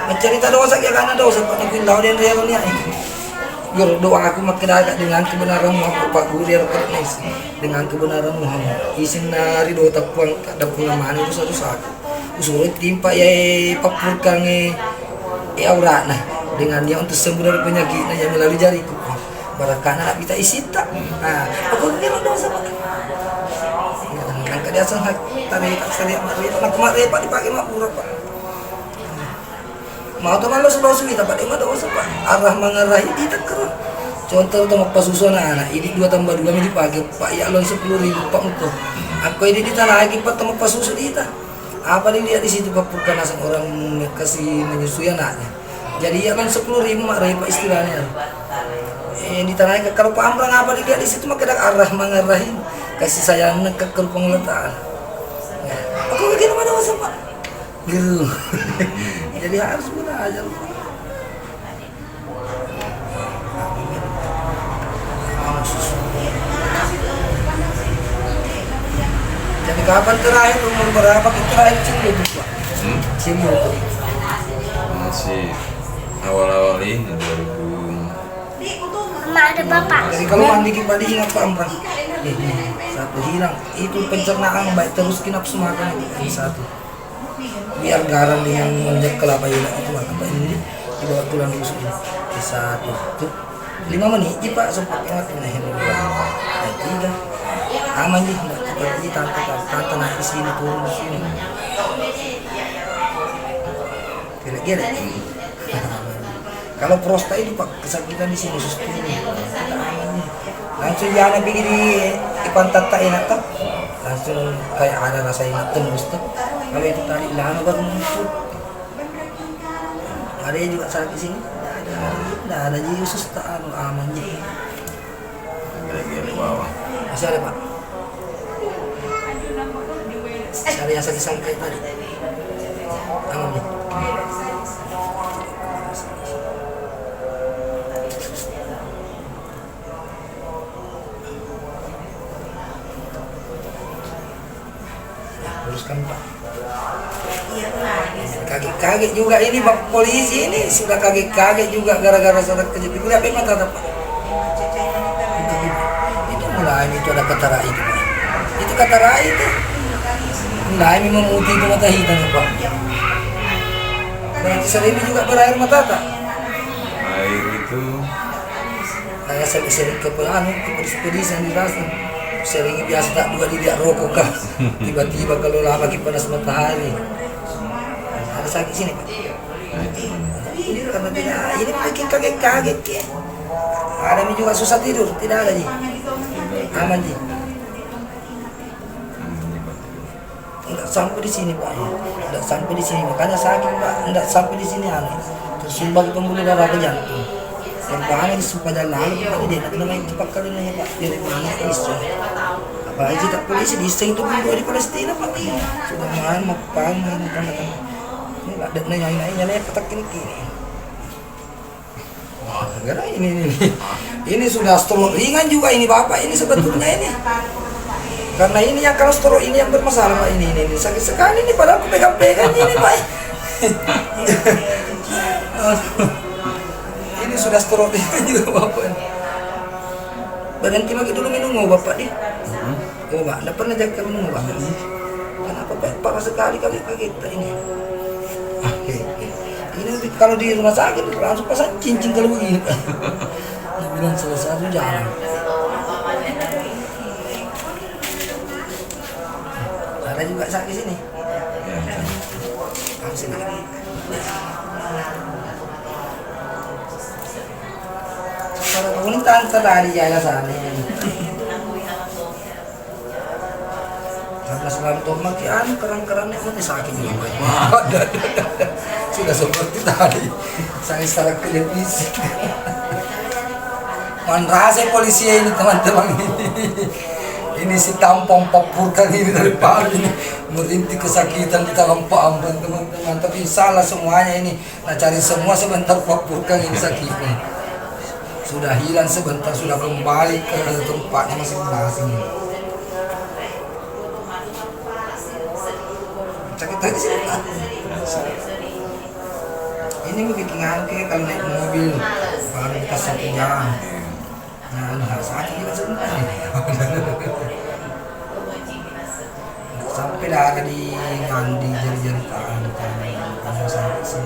mencari tak dosa ya karena dosa Pak Nabi tahu dia realnya itu. Guru doa aku makin agak dengan kebenaran Muhammad Pak Guru ya Rabbis dengan kebenaran Muhammad isin nari do tapuang kada pengaman itu satu aku usul timpa ya papurkan aura nah dengan dia untuk sembuh dari penyakitnya yang melalui jariku barakana nak kita isita nah aku kira dosa Pak nang kada sang tarik tarik nak kemari Pak dipakai mak murah Pak mau tuh malu sebab sulit dapat emang dosa Pak arah mengarahi kita kerun contoh tuh mau pasusun anak ini 2 tambah 2 ini dipakai Pak ya lon 10.000 Pak untuk aku ini di tanah lagi Pak temu pasusun kita apa dilihat di situ Pak bukan asal orang kasih menyusui anaknya jadi ya lon 10.000 mak rai Pak istilahnya di tanah lagi kalau Pak Amrang apa dilihat di situ maka ada arah mengarahi kasih sayang ke pengletaan aku begini mana dosa Pak gitu jadi harus belajar jadi kapan terakhir umur berapa kita terakhir cium itu Pak? Cium itu Masih awal-awal ini 2000. Mama ada bapak. jadi kalau mandi kita ingat Pak Amran satu hilang itu pencernaan baik terus nafsu makan itu satu biar garam dengan menjak kelapa hilang itu apa ini di bawah tulang rusuk ini satu tuh 5 menit Pak sempat ingat nah ini 2 3 aman nih seperti tante naik sini turun di sini kira-kira kalau prostat itu Pak kesakitan di sini suster ini aman nih langsung jangan pergi di pantat tak enak tak langsung kayak ada rasa ingat tembus tak kalau itu tadi lama baru muncul ada yang juga sakit di sini tidak ada jadi usus tak aman nih Kira-kira bawah. masih ada Pak cari yang sakit kayak tadi aman nih teruskan Pak kaget juga ini Pak polisi ini sudah kaget juga gara-gara sudah kejepit lihat mata Pak itu mulai itu ada kata rai itu kata rai itu mulai memutih itu mata hitam Pak dan sering juga berair mata tak Air itu kayak sering ke pelanu ke pedis-pedis yang dirasa sering biasa tak dua tidak rokok kah tiba-tiba kalau lama panas matahari ada sakit sini Pak ini karena tidak ini bikin kaget-kaget ya ada juga susah tidur tidak ada nih aman nih enggak sampai di sini Pak enggak sampai di sini makanya sakit Pak enggak sampai di sini aneh tersumbat pembuluh darah ke jantung dan bahannya pada lalu Pak dia nak namanya cepat kali nanya Pak dari mana isu apalagi tak polisi di sing itu pun di Palestina Pak sudah mahan mau pangan ini ada nanya petak ini gara ini sudah stroke ringan juga ini Bapak ini sebetulnya ini karena ini yang kalau stroke ini yang bermasalah Pak ini sakit sekali ini padahal aku pegang-pegang ini Pak ini sudah stroke juga Bapak ini berhenti lagi dulu minum Bapak nih oh Pak, tidak pernah jaga minum Pak kenapa Pak parah sekali kaget ini ini kalau di rumah sakit langsung pasang cincin kalau begini Pak dia bilang selesai itu jarang ada juga sakit sini sini kalau kamu ini tante dari jalan sana karena selalu tuh makian kerang-kerangnya pun sakit juga sudah seperti tadi saya secara televisi manrase polisi ini teman-teman ini si tampong papurkan ini dari pagi ini merintih kesakitan di dalam Pak Amran teman-teman tapi salah semuanya ini nah cari semua sebentar papurkan ini sakitnya sudah hilang sebentar sudah kembali ke tempatnya masing-masing sakit tadi sih ini bikin ngangke kalau naik mobil baru dikasih kerjaan. Nah, nggak sakit juga sebenarnya. Sampai dah ada di ngandi jari-jari tangan karena sakit sih.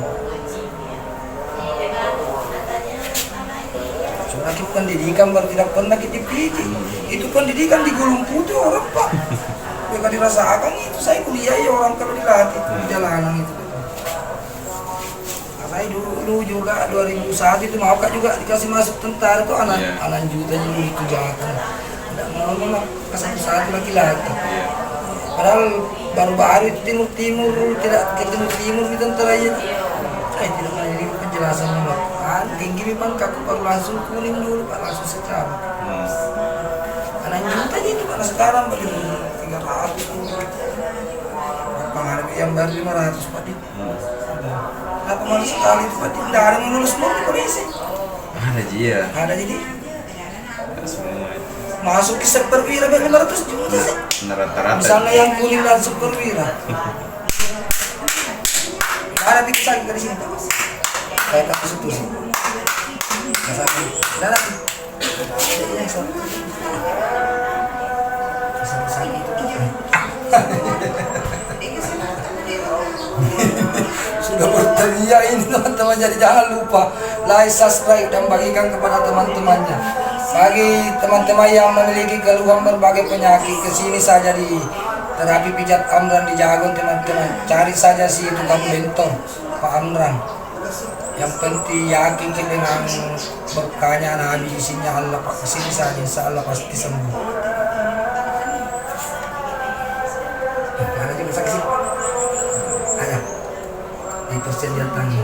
Sudah itu pendidikan baru tidak pernah kita pijit. Itu pendidikan di Gunung Putih orang Pak. Mereka dirasakan itu saya kuliah ya orang kalau dilatih di jalanan itu. Nah, saya dulu juga 2001 itu maaf Kak juga dikasih masuk tentara tuh anak juta juga itu jangan. Tidak mau ke satu laki-laki. Padahal baru-baru itu timur tidak ke timur di tentara itu. Saya tidak menjadi penjelasan tinggi memang kaku baru langsung kuning dulu Pak langsung secara. Anak juta aja itu karena sekarang bagi 300 pengarap yang baru 500 Pak. Kenapa malu sekali itu Pak? Tidak ada yang lulus semua di polisi. Ada dia. Ada jadi. Semua. Masuk ke superwira 500 juta sih. Rata-rata. Misalnya yang kuning dan superwira. Ada bikin sakit dari sini Pak. Kayak tak situ sih. Sakit. Tidak ada. Iya, sakit itu. Sudah berteriak ini teman-teman, jadi jangan lupa like, subscribe dan bagikan kepada teman-temannya. Bagi teman-teman yang memiliki keluhan berbagai penyakit, kesini saja di terapi pijat Amran di Jagon teman-teman. Cari saja si tukang bentor Pak Amran. Yang penting yakin dengan berkahnya Nabi isinya Allah Pak, kesini saja insya Allah pasti sembuh. Ada juga sakit sih. Ada. Di persen jantannya.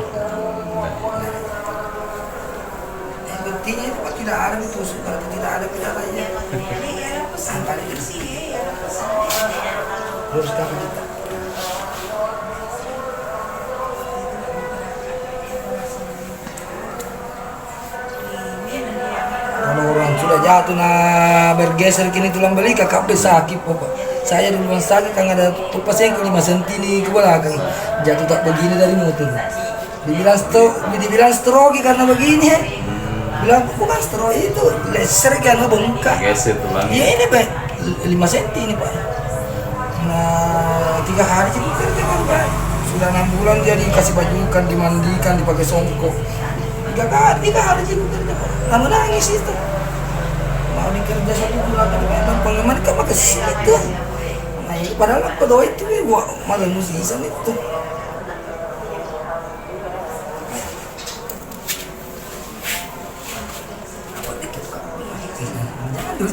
Yang pentingnya itu Pak tidak ada ditusuk, kalau tidak ada penyakitnya. Sampai itu. Terus kapan kita? Kalau orang sudah jatuh bergeser kini tulang beli kakak sakit pokok. Saya dulu sakit kan ada tupasnya ke 5 cm ke belakang. Jatuh tak begini dari motor. Dibilang stroke karena begini. Bilang bukan stroke itu laser karena bengkak. Geser tulang. Iya ini Pak 5 cm ini Pak. Nah 3 hari itu kerja Pak. Sudah 6 bulan dia dikasih bajukan, dimandikan, dipakai songkok. 3 hari itu kerja Pak. Lama nangis itu. Mau dikerja 1 bulan tapi memang pengaman kan pakai situ. Nah ini padahal aku doa itu gua malah musisan itu.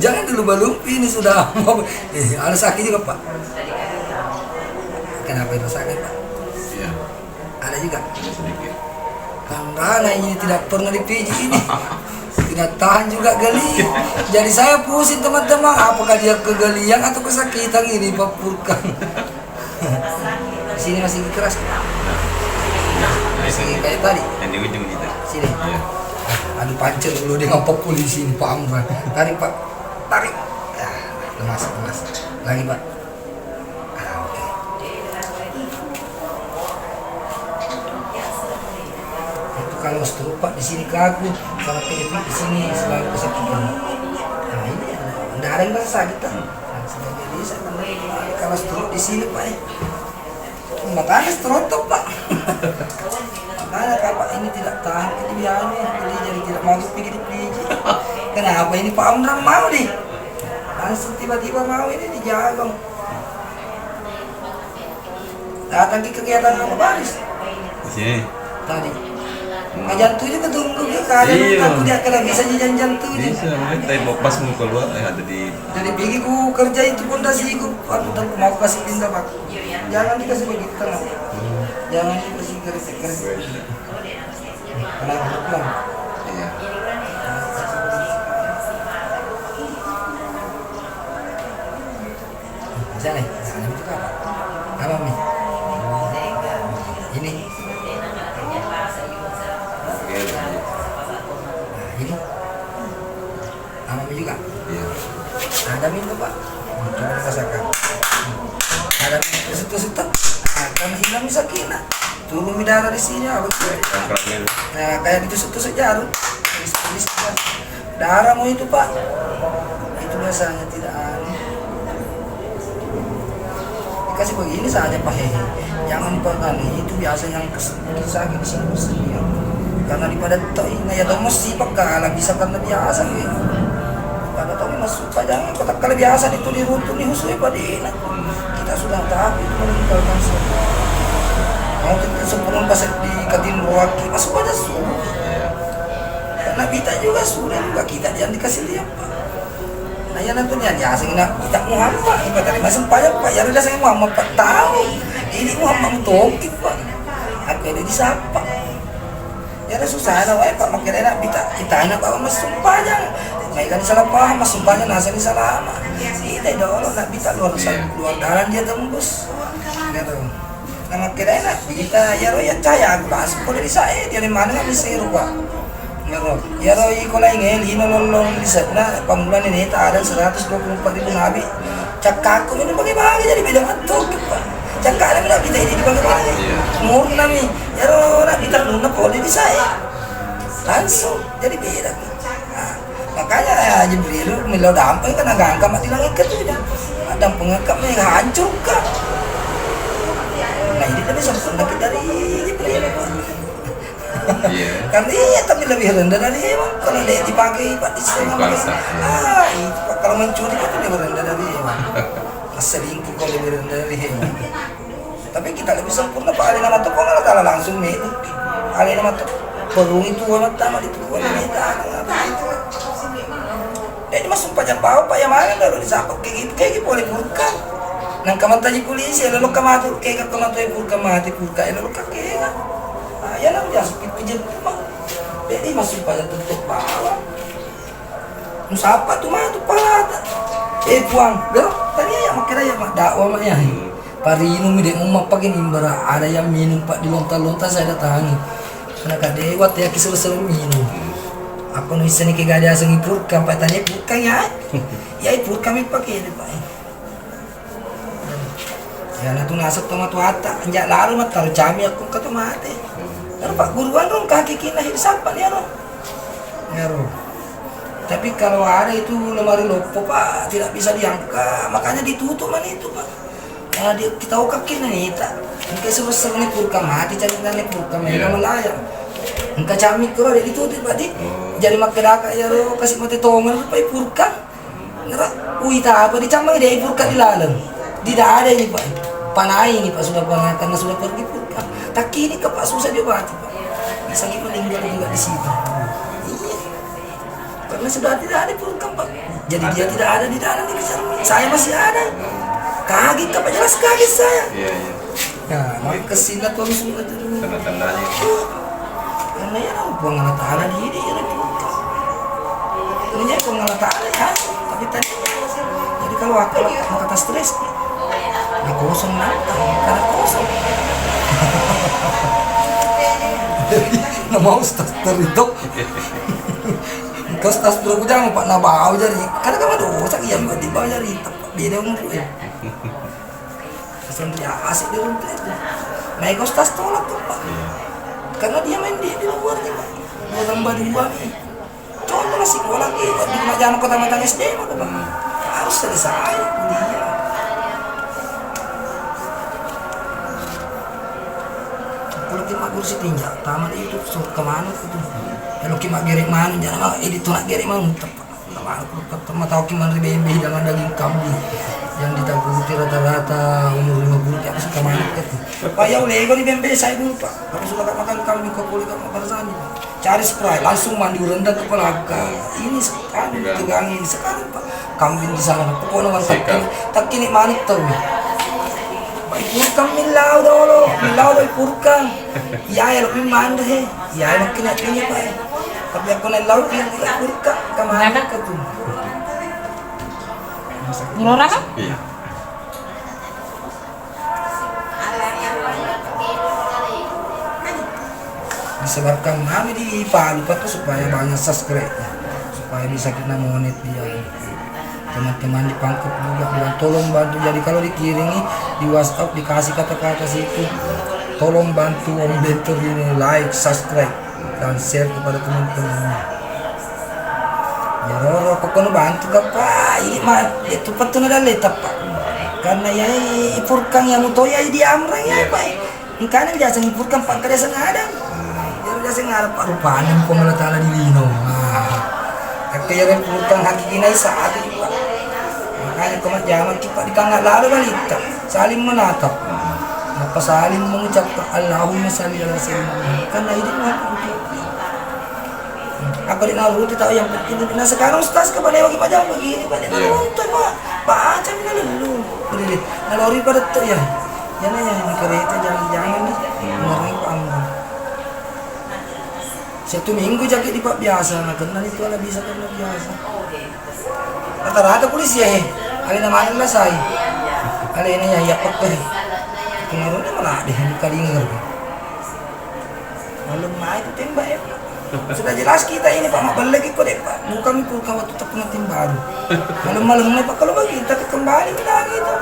Jangan dulu balumpi ini sudah mau ada sakit juga Pak. Kenapa itu sakit Pak? Iya. Ada juga. Sedikit. Karena ini tidak pernah dipijit ini. Tidak tahan juga gali. Jadi saya pusing teman-teman, apakah dia kegalian atau kesakitan ini Pak Purkan. Sini masih keras. Masih kayak tadi. Yang di ujung kita. Sini. Iya. Aduh pancel dulu dengan Pak Polisi ini Pak Amran. Tarik Pak. Tarik. Ya, lemas. Lagi Pak. Oke. Itu kalau stroke Pak di sini kaku, kalau kejepit di sini selalu kesakitan. Nah ini ada yang sakit kita. Nah, jadi saya kalau stroke di sini Pak. Matanya stroke tuh Pak. Makanya Pak ini tidak tahan kebiasaannya, jadi tidak mau dipijit. Kenapa ini Pak Amran mau nih? Langsung tiba-tiba mau ini dijaga. Datang ke kegiatan apa baris? Sini. Tadi. Nah jantungnya ketunggu ya kalian aku dia kalau bisa jajan jantung. Bisa, tapi pas mau keluar ada di. Jadi pergi ku kerja itu pondasi ku, aku mau kasih pindah Pak. Jangan dikasih begitu tengah. Jangan dikasih keres. Kenapa pulang? Iya. Sana itu apa? Apa nih? Ini. Oke. Nah, ini. Apa juga? Iya. Ada minum Pak. Coba rasakan. Ada tusuk-tusuk akan hilang sakinah. Turun darah di sini apa tuh? Nah, kayak ditusuk-tusuk jarum. tulis darahmu itu Pak. Itu biasanya tidak aneh. Dikasih begini saja Pak Hehe. Jangan pernah itu biasa yang kisah kesini. Karena daripada toh ini ya toh mesti pakai bisa karena biasa gitu. Karena toh masuk jangan kotak kali biasa itu diruntuh nih khususnya pada enak. Kita sudah tahu itu meninggalkan semua. Mau kita sebelum pas dikatin roaki masuk aja suruh. Karena kita juga sudah kita jangan dikasih lihat Pak. Nah ya nanti nih aja asing nak kita Muhammad kita terima sempaya Pak ya udah saya Muhammad Pak tahu ini Muhammad tokit Pak. Aku ada disapa. Ya ada susah lah Pak makin enak kita enak Pak mas sumpahnya. Mereka di salah paham mas sumpahnya nasi di salah lama. Kita dulu nak kita luar dalam dia tembus. Gitu. Nah makin enak kita ya roya caya aku bahas kalau di saya dia di mana nggak bisa Pak. Ya roh iko lain ini nolong di sana pamulan ini tak ada 124.000 nabi. Cakaku ini bagi-bagi jadi beda matuk Pak. Cakak ada kita ini dibagi-bagi. Murna nih. Ya roh nak kita nuna poli di saya. Langsung jadi beda. Nah, makanya ya Jibril milau dampeng kan agak angkat mati langit ketujuh. Ada pengangkatnya hancur kan. Nah ini tapi sempurna dari Jibril Pak. Karena iya tapi lebih rendah dari hewan kalau dia dipakai Pak di setengah itu Pak kalau mencuri itu lebih rendah dari hewan selingkuh kalau lebih rendah dari hewan tapi kita lebih sempurna Pak alih nama toko nggak kalah langsung nih alih nama toko perung itu amat tamat itu ini tanah itu dia cuma sumpah jam bawah Pak yang mana kalau disapa kayak gitu boleh purka nang kamantaji polisi lalu kamatu kayak kamantaji purka mati purka lalu kakek ya lah dia sakit pijat Pak. Jadi masuk pada tutup bawah. Musapa tuh mah tuh palata. Puang, bero tadi ya makanya ya mak dakwah mak ya. Parinu mi dek mau pakai imbara ada yang minum Pak di lontar-lontar saya datangi. Karena kadewat ya kisah-kisah minum. Aku nulis sini ke gada sengi purka Pak tanya purka ya. Ya purka mi pakai Pak. Ya na tuh nasab tomat wata, anjak lalu mat taruh cami aku kata mati. Lalu Pak guruan dong kaki kina hidup sampan ya roh. Ya roh. Tapi kalau ada itu lemari lopo Pak tidak bisa diangkat, makanya ditutup man itu Pak. Ya kita ukap kina nih tak. Engkau sebesar nih purka mati cari nih purka mereka melayang. Engkau cami kau ada ditutup Pak di. Jadi makin ya roh kasih mati tongan Pak purka. Ngerak uita apa dicambang dia purka dilalem. Tidak ada ini Pak. Panai ini Pak sudah pernah karena sudah pergi purka. Tak kini ke Pak susah diobati Pak. Bisa kita meninggal juga di situ. Iya. Karena sudah tidak ada purka Pak. Jadi dia tidak ada di dalam dikejar. Saya masih ada. Kaget Pak jelas kaget saya. Iya. Ya, maka kesini tuh langsung ada dulu. Tanda-tandanya. Karena ya pengalat ada di ini ya purka. Ini ya pengalat ada ya. Tapi tadi. Jadi kalau aku mau kata stres. Nah kosong nantang, karena kosong. Nah mau stas teridok. Kau stas berapa jangan Pak nabau jadi. Karena kamu dosa iya mbak di bawah jadi beda umur ya. Kesan dia asik di rumah itu. Nah kau stas tolak tuh Pak. Karena dia main di luar nih Pak. Dua tambah dua nih. Contoh lah sekolah gitu di Majana Kota Matang SD Pak. Harus selesai dia. Kalau kita kursi tinjak, taman itu suruh kemana itu? Kalau kita gerik mana, jangan edit nak gerik mana tepat. Nama tahu gimana BMB hidangan daging kambing yang ditakuti rata-rata umur 50 ke atas kemana itu? Pak ya oleh kalau di BMB saya dulu Pak, kalau sudah makan kambing kau boleh makan sana. Cari spray, langsung mandi rendang kepala ini sekarang tegangin sekarang Pak. Kambing di sana, pokoknya tak kini manik tahu. Purkang milau dulu, milau dulu purkang. Ya, lebih mana he? Ya, makin akhirnya Pak. Tapi aku milau pilih purkang, kemana ke tuh? Ngelora kan? Iya. Disebarkan kami di Palu Pak supaya banyak subscribe, supaya bisa kita monet dia. Teman-teman di Pangkep juga bilang tolong bantu, jadi kalau dikiringi di WhatsApp dikasih kata-kata situ tolong bantu Om Bentor ini like, subscribe dan share kepada teman-teman Pokoknya bantu ka Pak, ini mah itu patuna daleta Pak. Karena ya ipurkang yang muto ya di amrang ya Pak. Ingkana biasa ipurkang Pak kada sengadang. Jadi biasa ngarep Pak rupanya ko malatala di lino. Kaya rin ipurkang hakikina saat itu Pak. Makanya kumat jaman kita di tangga lalu balita, saling menatap. Apa saling mengucap Allahumma shalli ala sayyidina. Karena ini mah aku di naruti tahu yang penting. Nah sekarang Ustaz kepada bagi pajak begini, pada nonton Pak. Baca mina dulu. Beri nalori pada tuh ya. Jangan ya ini kereta jangan nih. Ngomong Pak Amro. Satu minggu jadi di Pak biasa, nah kenal itu ala bisa kenal biasa. Rata-rata polisi ya, ali nama Allah saya. Ali ini ya pakai. Pengaruhnya malah deh di Kalingger. Malam mai itu tembak ya. Sudah jelas kita ini Pak mak balik kok deh Pak. Kami pun kawat tetap pengantin baru. Malam-malam Pak kalau bagi kita kembali lagi itu.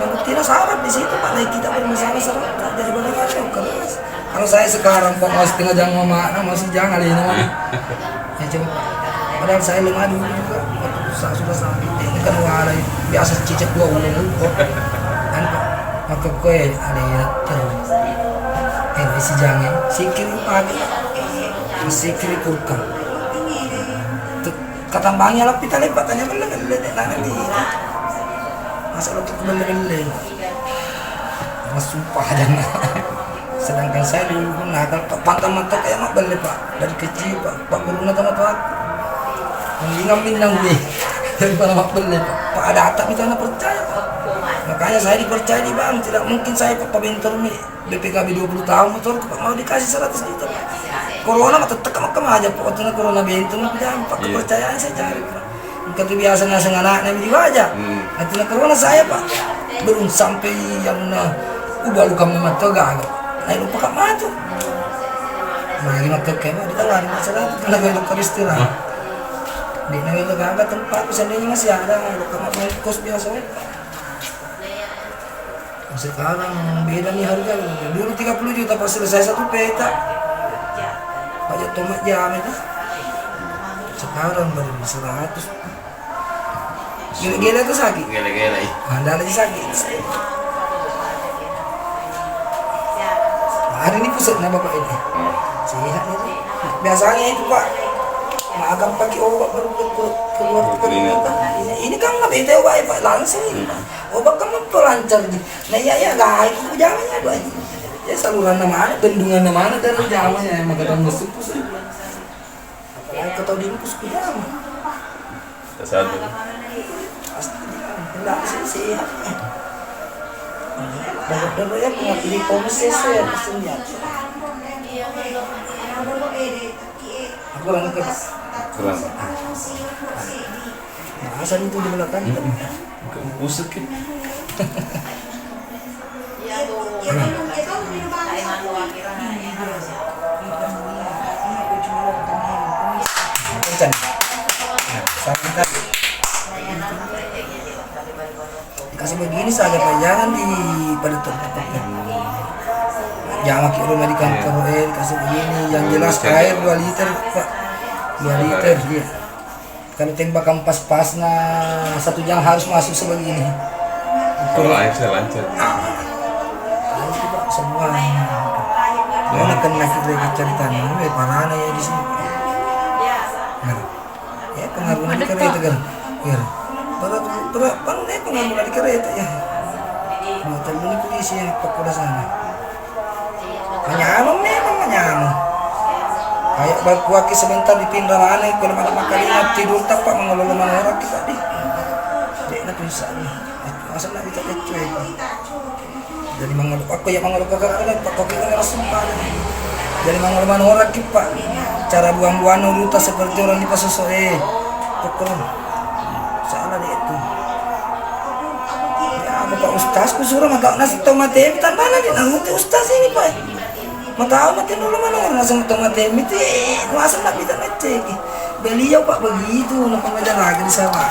Yang buktinya syarat di situ Pak. Lagi kita bermasalah syarat dari mana kacau keras. Kalau saya sekarang Pak masih tengah jangan mana masih jangan ini mana. Ya coba Pak. Padahal saya lemah dulu juga. Waktu saya sudah sakit. Ini kan warai biasa cicak 2 ulang kok. Kan Pak. Maka kue ada terus. Si jangan sikir pagi. Sikir kurang. Katambangnya lah kita lepas tanya bela-bela nanti. Masalah itu bela-bela. Mas sumpah jangan. Sedangkan saya dulu pun nakal pantang-mantang kayak mak bela Pak. Dari kecil Pak guru nata Pak. Mengingat minang gue. Daripada mak bela Pak ada atap itu anak percaya Pak. Makanya saya dipercaya di Bang. Tidak mungkin saya Pak Bentor nih BPKB 20 tahun motor mau dikasih 100 juta Pak. Corona mah tetep kemana aja Pak. Waktu Corona Bentor mah Pak kepercayaan saya cari Pak. Mungkin itu biasa ngasih anak yang juga aja. Nanti Corona saya Pak belum sampai yang ubah luka mata gagal. Nah lupa kak matu. Lagi nak kekema ditawarin masalah itu kena gaya dokter istirahat. Di negara gagal tempat seandainya masih ada luka mata kos biasa Pak. Sekarang beda nih harga. Dulu 30 juta pas selesai 1 peta. Pajak tomat jam itu. Sekarang baru 100. Gila-gila itu sakit. Gila-gila. Anda lagi sakit. Hari ini pusat na Bapak ini. Sehat ini. Biasanya itu Pak. Magang pakai obat baru keluar. Ini kan nggak beda obat Pak langsung ini. Obat kamu pelancar nih. Nah ya gak itu jamannya doa ini. Ya saluran mana, bendungan mana dari jamannya yang magatan musuh pusat. Apalagi kau tahu dimpus ke jaman. Satu. Pasti tidak sehat. Dapat ya pengatili komisi saya pesennya. Aku orang ke Kurang. asal itu di belakang. Busuk kan. Kencang. Sangat. Dikasih begini saja Pak, jangan di pada tempat-tempatnya. Jangan ke rumah di kantor kasih begini, yang jelas air 2 liter Pak. 2 liter dia. Kalau tembakan pas-pasnya 1 jam harus masuk sebegini. Kalau air saya lancar. Itu Pak semua. Mana kena kita ceritanya, parahnya ya di sini. Nah, ya pengaruh di kereta kan. Ya. Pengaruh di kereta ya. Mau tadi polisi yang pada sana. Menyamun memang menyamun. Kayak berkuaki sebentar dipindah mana kalau ada makanan tidur tak Pak mengelola orang kita di. Jadi nak bisa nih. Asal nak kita cuek. Jadi mengelola aku yang mengelola kakak Pak kopi kan langsung Pak. Jadi mengelola orang kita Pak. Cara buang-buang urutan seperti orang di pasar pokoknya salah dia itu. Ya Bapak Ustaz kusuruh makan nasi tomat tempe tan mana dia nanti Ustaz ini Pak. Mataw mati dulu mana orang nasi tomat tempe itu masa nak kita ngecek. Beliau Pak begitu nak pengajar lagi di sawah.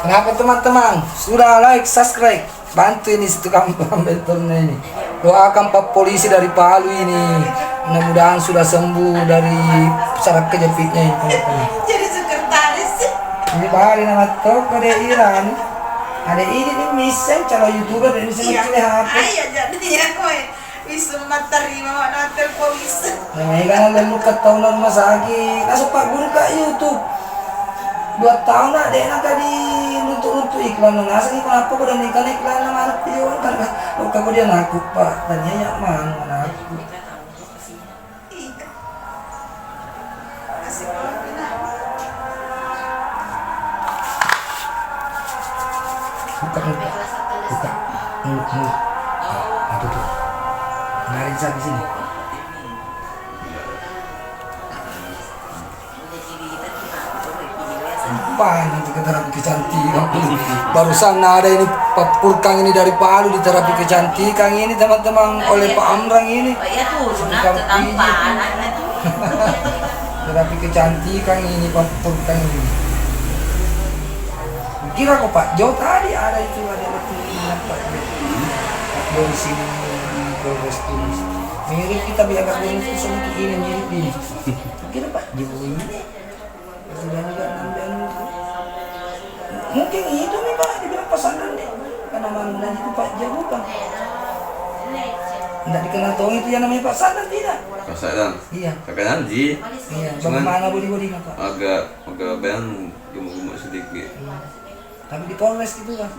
Kenapa teman-teman? Sudah like, subscribe, bantu ini tukang bentornya ini. Doakan Pak polisi dari Palu ini, mudah-mudahan sudah sembuh dari saraf kejepitnya ini. Jadi sekretaris. Ini bahari nama toko ada Iran. Ada ini nih misal calon youtuber dan bisa Iya. ngecilih HP. Ayah jadi ya kowe. Bisa terima mana telepon bisa. Namanya kan lalu ketahuan rumah sakit. Langsung Pak Guru ke YouTube. 2 tahun ada enak tadi untuk iklan nasa ini kenapa kau dan iklan nama anak video kan luka kau dia ngaku Pak tadinya yang mana aku Iya. Kasih pelajaran. buka aduh tuh narik di sini apa nanti ke terapi kecantikan barusan ada ini Pak Purkang ini dari Palu di terapi kecantikan ini teman-teman oleh Pak Amrang ini terapi kecantikan ini Pak Purkang ini kira kok Pak Jo tadi ada itu ada Pak Jo di sini di Polres Tunis mirip kita biar agak mirip sedikit ini mirip ini kira Pak Jo ini sudah ngambil mungkin itu nih Pak dibilang pasangan deh karena manggilnya itu Pak Jo bukan tidak dikenal tong itu yang namanya pasangan tidak Pasangan. iya Kakak Nanji. iya Cuman bagaimana body-bodynya Pak agak ben gemuk-gemuk sedikit. tapi di Polres gitu kan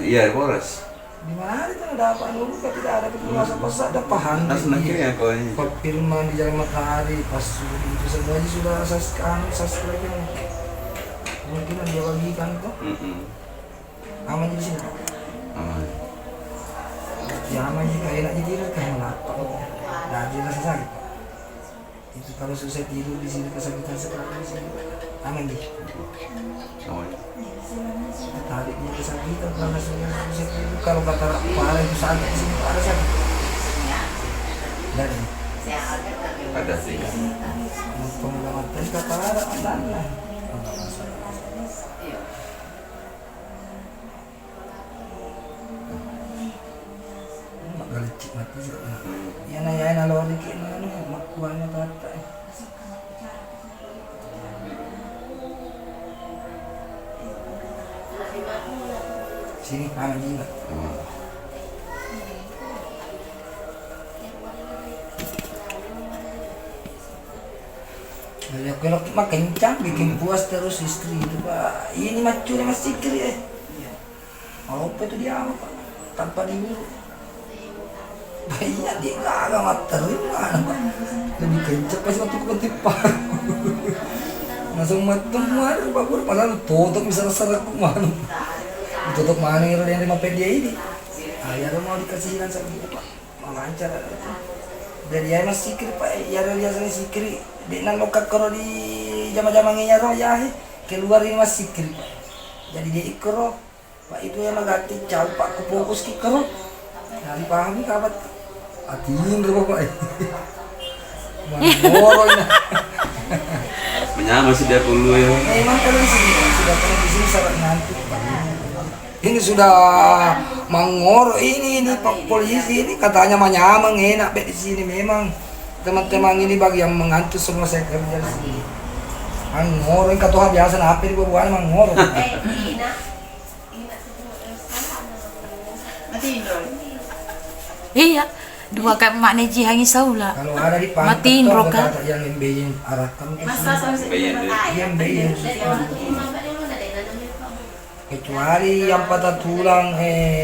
Iya, Polres. di mana itu ada apa dulu kan tidak ada penjelasan pas ada paham Nah, senangnya kau ini. Pak Firman di Jalan Matahari pas itu semuanya sudah sas lagi mungkin dia bagikan kok aman di sini Pak Aman. ya aman jika enak tidur kan melapang nah dia rasa sakit Pak itu kalau susah tidur di sini kesakitan sekali di sini aman di Aman. tariknya kesakitan karena susah tidur kalau kata kepala itu sakit di sini ada sakit dari Ada sih. pengamatan kata ada mana galecik mati sih ya na lori ki anu makuannya kata sini aman juga ya kalau mah kencang bikin puas terus istri itu Pak ini macuri masih kiri apa itu dia apa Pak tanpa diurut iya dia kagak materi mana Pak lebih kencang pas waktu ketipan langsung matung mana Pak Guru padahal tutup misalnya serak mana tutup mana yang lima dia ini ya mau dikasihin sama dia Pak mau lancar dari ya masih sikir Pak ya dia saya sikir di nalokat kalau di jama-jamangnya roh ya keluar ini masih sikir Pak jadi dia ikro Pak itu yang mengganti jauh Pak ke fokus ikro nah dipahami kabat atiin dulu Pak moro ini Menyama sih dia dulu ya. memang kalau di sini sudah pernah di sini sangat ngantuk Pak ini sudah mangor ini Pak polisi ini katanya menyamang enak di sini memang teman-teman ini bagi yang mengantuk semua saya kerja di sini mangor ini kata biasa apa di bawah mangor Iya, dua kayak mak Neji hangi saula. kalau ada di pantai Matiin tuh roka. kata yang membeyin arahkan ke sini Bayan deh. yang membeyin kecuali yang patah tulang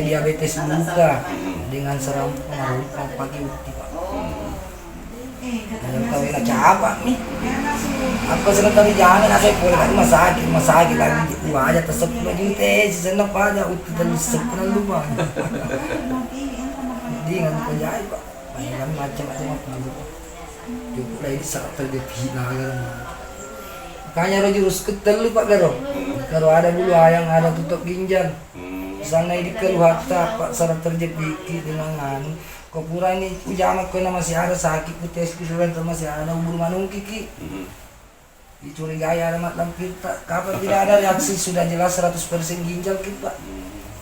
diabetes luka dengan seram pengaruh pagi ukti Pak yang tahu enak capek nih aku senang tadi jangan saya boleh kan rumah sakit lagi di aja tersep lagi teh senang pada ukti dan sepenuh lupa dia nggak penjahit Pak banyak macam-macam apa cukup lagi saat terjadi nalar makanya roh jurus ketel Pak kalau ada bulu ayam ada tutup ginjal sana ini keluh hatta Pak saat terjadi dengan anu kau pura ini ujamak kena masih ada sakit tes kesulitan masih ada umur manung kiki dicurigai ada mat lampir tak kapan tidak ada reaksi sudah jelas 100% ginjal kita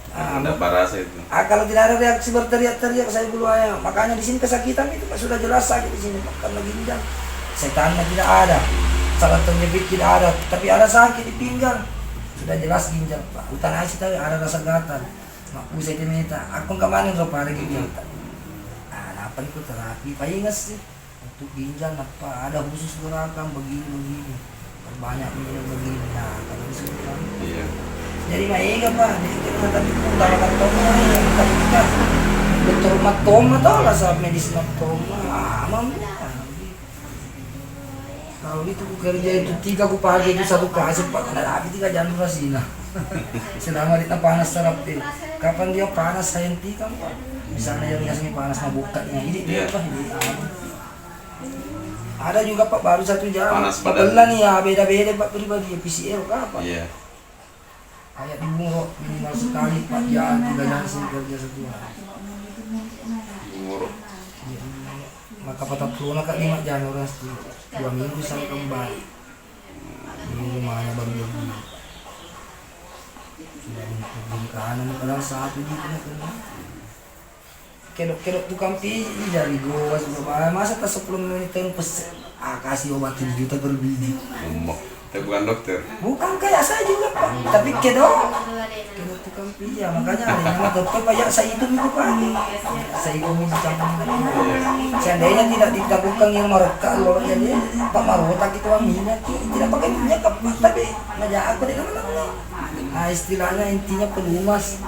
Tidak parasa itu. Kalau tidak ada reaksi berteriak-teriak saya dulu ayah. Makanya di sini kesakitan itu Pak, sudah jelas sakit di sini Pak, karena ginjal. Setannya tidak ada, salah terjepit tidak ada, tapi ada sakit di pinggang. Sudah jelas ginjal Pak. Hutan asyik tapi ada rasa gatal. Mak saya minta, aku kemana tuh Pak ada ginjal. Apa itu terapi? Pak ingat sih untuk ginjal apa ada khusus gerakan begini. Banyak minum begini. Nah, kalau disebutkan. Iya. Jadi maiga Pak, di kita tadi pun dalam matoma yang kita dokter matoma tau lah saat medis matoma. Kalau itu kerja itu 3 ku pagi itu 1 pasien Pak, ada lagi 3 jam durasinya. Selama di panas terapi. Kapan dia panas saya hentikan Pak. Misalnya yang biasanya panas mabukatnya, ini dia Pak, ini ada juga Pak baru 1 jam. Panas badan. Belah nih ya beda-beda Pak pribadi PCR apa? Iya. Kayak di Murok minimal sekali 4 jam, 3 jam sih kerja 1 hari. Muruk. Maka patah peluna Kak 5 jam orang 2 minggu saya kembali. Di rumahnya baru 2 minggu. Sudah untuk kanan kadang 1 gitu kan. Kedok tukang pijit dari gua sudah masa tak 10 menit yang pesen. Kasih obat 7 juta per biji. Tapi bukan dokter. Bukan kayak saya juga Pak, tapi kedok tukang pijat. Makanya ada yang nama dokter Pak, ya saya itu minggu pagi. Saya itu minggu campur. Seandainya tidak ditabungkan yang mereka, kalau jadi Pak Marota itu minyak tidak pakai minyak Pak, tapi ngajak aku di mana-mana. Nah istilahnya intinya pelumas.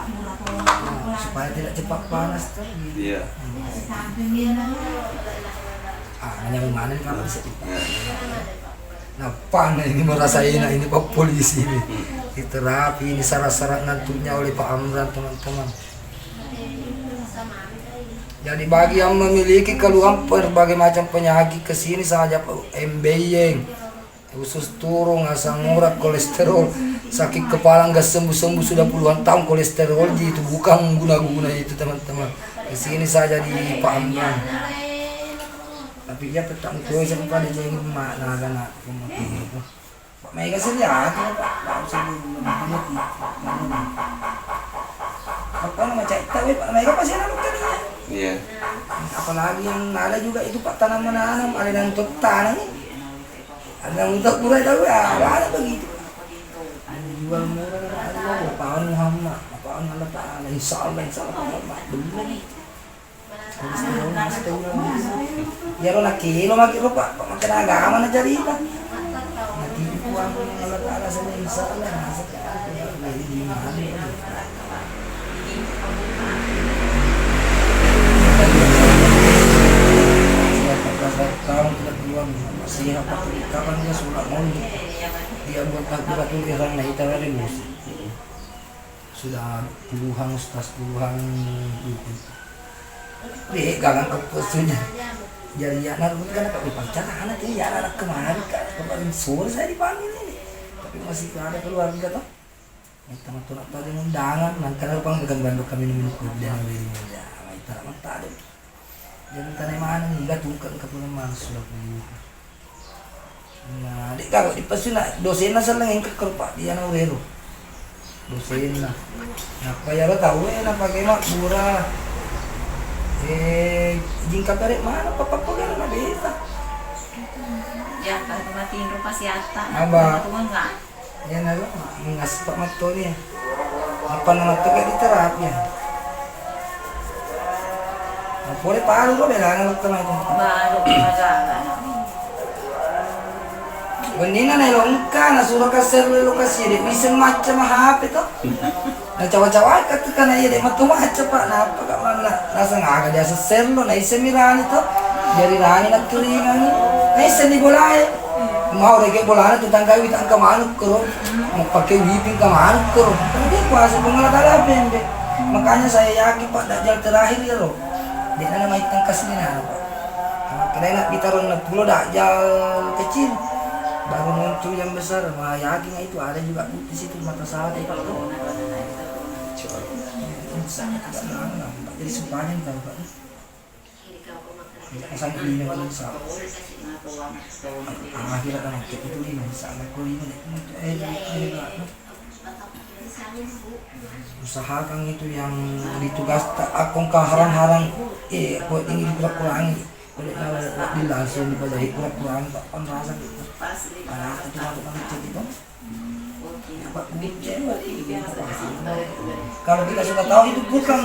Supaya tidak cepat panas tuh. Iya. Hanya mana nih kalau bisa dipakai. Nah, pana ini merasain ini Pak polisi ini. Di terapi ini syarat-syarat ngantuknya oleh Pak Amran teman-teman. Jadi bagi yang memiliki keluhan berbagai macam penyakit kesini saja Pak MBY, usus turun, asam urat, kolesterol, sakit kepala nggak sembuh-sembuh sudah puluhan tahun kolesterol itu bukan guna-guna itu teman-teman. Kesini saja di Pak Amran. Tapi dia tetap mengkuai sampai pada jadi makna anak itu. Pak Mega sendiri Pak usah dulu apa nama cerita Pak Mega pasti anak tadinya. Iya. Apalagi yang ada juga itu Pak tanam menanam ada yang untuk tanam ada yang untuk mulai tahu ada begitu. Jual murah ada Pak Muhammad Pak Allah Taala insya Allah Muhammad benar. Ya lo nak kilo makin lo Pak makin agama na cerita. Nanti uang Allah Taala saja insya Allah masuk ke dari di mana. Tahun kita keluar masih apa? Kapan dia sudah mau dia buat batu orang naik tawar emosi. Sudah puluhan ustaz puluhan itu. Deh, galang kepusunya. Jadi anak kan tak dipacaran anak ini ya anak kemarin kan kemarin sore saya dipanggil ini. Tapi masih ada keluarga toh. Kita tuh nak tadi undangan, karena pang dengan bantu kami minum kopi dan beli ya. Kita nak tadi. Jadi tanah mana nih gak tungkan ke pulang sudah punya. Nah, di kalau di pesuna dosennya salah yang keker Pak dia nawero. Dosennya. Nah, kayak lo tahu na pakai mak murah. Jingka tarik mana papa pegang na beta. Ya, kalau matiin rumah si Atta. Aba. Tuh enggak. Ya nalo ngas Pak Mato ni. Apa nama tu kayak di terapi ya. Boleh paru lo belangan lo teman itu. Baru masalah. Benih na longka na suruh kasih lo kasih deh. Bisa macam HP tu. Na cawa-cawa kata kana iya deh matu macam Pak. Napa kak mana rasa ngaga dia sesel lo na isi mirani tu. Jadi rani nak turingan ni. Na isi ni boleh. Mau reke bolana tu tangga wit angka manuk kero. Mau pakai whipping ke manuk kero. Tapi kuasa pengalat ada pembe. Makanya saya yakin Pak Dajjal terakhir ya lo. Dia nama itang kasih na Pak. Kena nak ditaruh na pulau Dajjal kecil. Baru muncul yang besar, wah yakin itu ada juga di situ mata saat Pak. Sangat tidak lama, jadi sepanjang tahu Pak. Sampai ini malam sah. Akhirnya kan itu lima sama kulino itu usahakan itu yang ditugas akong kaharang-harang kok ini kurang-kurangi boleh di langsung pada kurang-kurangi pak rasa gitu itu aku kan cek itu pak kalau kita sudah tahu itu bukan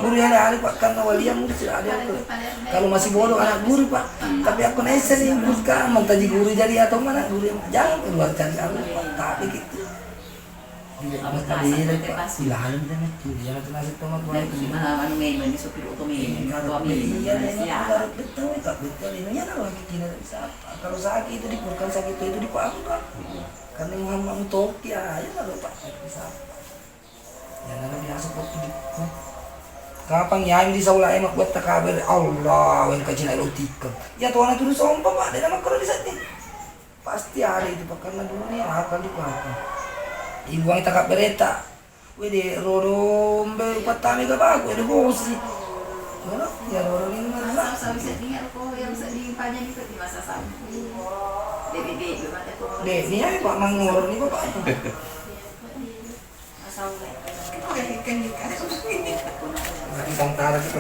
guru yang ada pak karena wali yang sudah ada kalau masih bodoh anak guru pak tapi aku nesa nih bukan mentaji guru jadi atau mana guru yang jangan keluar cari aku pak tapi gitu dia amat tadi pak ilahan dan itu dia nak nasi tomat buat itu Anu main di supir otomi. iya betul tak betul ini ya kalau kita bisa kalau sakit itu dipurkan sakit itu dipangkat karena Muhammad untuk ya kalau pak bisa ya nanti biasa seperti itu kapan ya ini saulah emak buat takaber Allah yang kacina erotika ya Tuhan itu sumpah pak dia nama kalau di saat ini pasti ada itu pak karena dunia akan dipakai ibu yang takap berita wede rodombe patami ka bago ede bosi ya rodo ini mana de ni ay pak mangor ni pak Bang tara gitu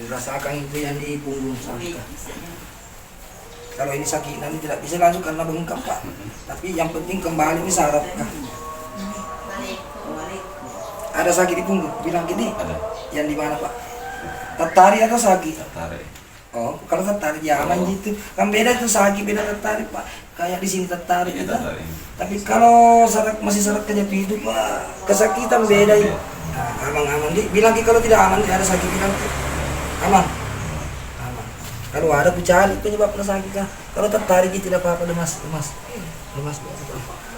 rasakan itu yang di punggung sakit kalau ini sakit nanti tidak bisa langsung karena bengkak pak tapi yang penting kembali ini saraf kah ada sakit di punggung bilang gini Ada. yang di mana pak tertarik atau sakit Tertarik. oh kalau tertarik ya aman gitu kan beda tuh sakit beda tertarik pak kayak di sini tertarik Iya, gitu tertarik. tapi kalau saraf masih saraf kejepit itu pak kesakitan beda itu nah, aman bilang kalau tidak aman tidak ada sakit bilang aman kalau ada pucari penyebab sakit kan kalau tertarik tidak apa-apa lemas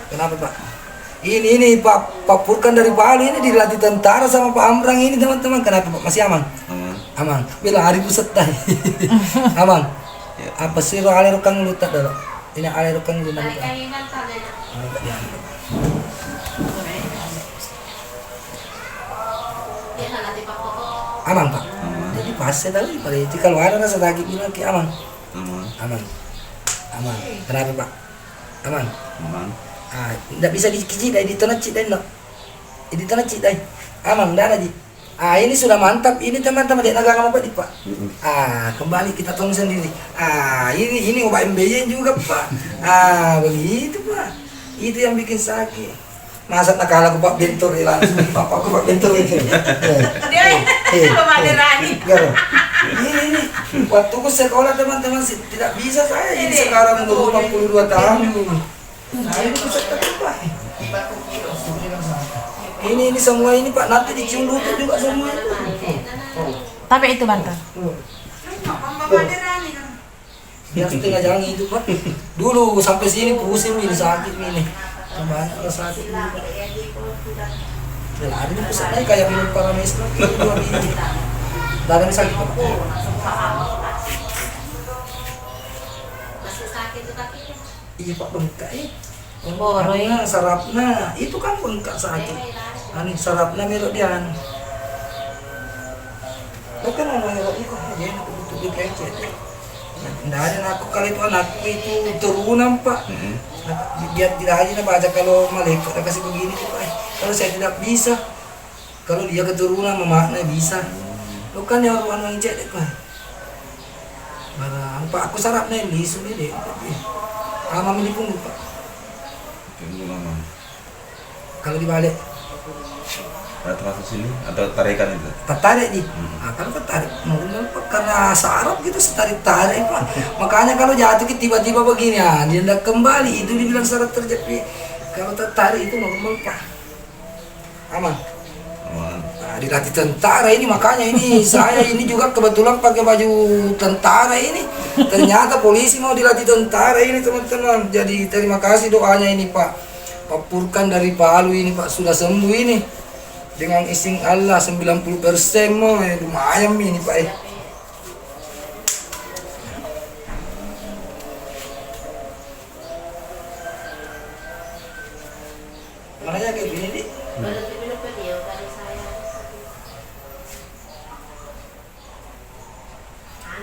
kenapa pak ini pak Purkan dari Palu ini dilatih tentara sama Pak Amrang ini teman-teman kenapa pak masih aman Aman. bila hari pusat tadi aman Ya. apa sih roh aler kang lutak dulu ini aler kang lutak aman pak jadi pasnya tadi pada itu kalau ada rasa sakit bilang ki aman aman kenapa pak aman Aman. tidak bisa dikiji dari ditonacit dari no ini tonacit dari aman dah lagi ini sudah mantap ini teman-teman dia naga apa di pak kembali kita tolong sendiri ini obat MBY juga pak begitu pak itu yang bikin sakit masa nak kalah Pak Bentor langsung Pak Pak Bentor itu. Ini waktu ku sekolah teman-teman tidak bisa saya ini sekarang umur 52 tahun. Nah ini ku sekolah. Ini semua ini Pak nanti dicium lutut juga semua itu. Tapi itu bantal. Biar setengah jalan itu Pak. Dulu sampai sini pusing ini sakit ini. Banyak sakit dulu Pak. Lari di pusat aja kayak minum parameter dua biji. Darah sakit Pak. Iya Pak bengkak Boroi. sarapna itu kan bengkak sakit. Ani sarapna melok dia. Bukan orang yang itu dia butuh dikecet. Nggak ada aku kali itu anakku itu turunan Pak. Biar tidak aja baca kalau malaikat kasih begini tuh Pak. Kalau saya tidak bisa, kalau dia keturunan memakna bisa. Bukan ya orang yang cek Pak. Barang Pak aku sarapnya ini sudah deh. Aman di punggung Pak. Tunggu aman. Kalau dibalik Ada termasuk sini ada tarikan itu. tertarik di, kan tertarik normal Pak karena sarap gitu tarik Pak. Makanya kalau jatuh tiba-tiba begini dia tidak kembali itu dibilang sarap terjepit. Kalau tertarik itu normal Pak. Aman. Aman. Nah, dilatih tentara ini makanya ini saya ini juga kebetulan pakai baju tentara ini. Ternyata polisi mau dilatih tentara ini teman-teman. Jadi terima kasih doanya ini Pak. Pak Purkan dari Palu ini Pak sudah sembuh ini. Dengan izin Allah 90% mau lumayan ini Pak Makanya kayak gini Dik.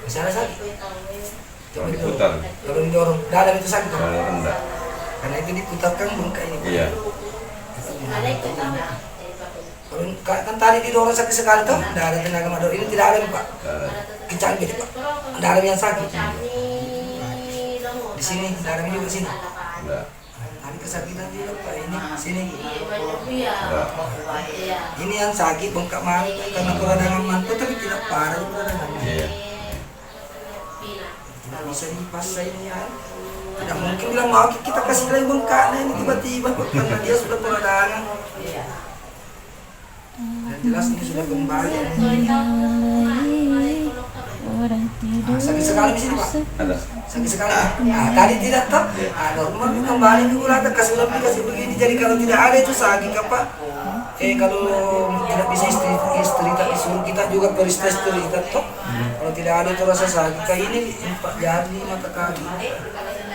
Masih ada sakit? Coba Diputar. Kalau didorong, dalam itu sakit. Kalau rendah. Karena itu diputarkan bengkak ini. Iya. Kalau kan tadi didorong sakit sekali tuh, tidak ada tenaga mador. Ini tidak ada nih, Pak. Kencang gitu Pak. Tidak ada yang sakit. Di sini tidak ada juga sini. Enggak. Tadi kesakitan juga Pak. Ini sini. Enggak. Ini yang sakit bengkak mantu karena peradangan mantu tapi tidak parah peradangan. Iya. Tidak bisa dipaksa ini ya. Tidak mungkin bilang mau kita kasih lagi bengkak. Nah ini tiba-tiba karena dia sudah peradangan. Dan jelas ini sudah kembali. Sakit sekali di sini Pak. Ada. Sakit sekali. Tadi tidak tahu. Normal kembali dulu lah. Kasih lebih kasih begini. Jadi kalau tidak ada itu sakit apa? Kalau tidak bisa istri tak disuruh kita juga istri kita toh. Kalau tidak ada itu rasa sakit kayak ini 4 jari mata kaki.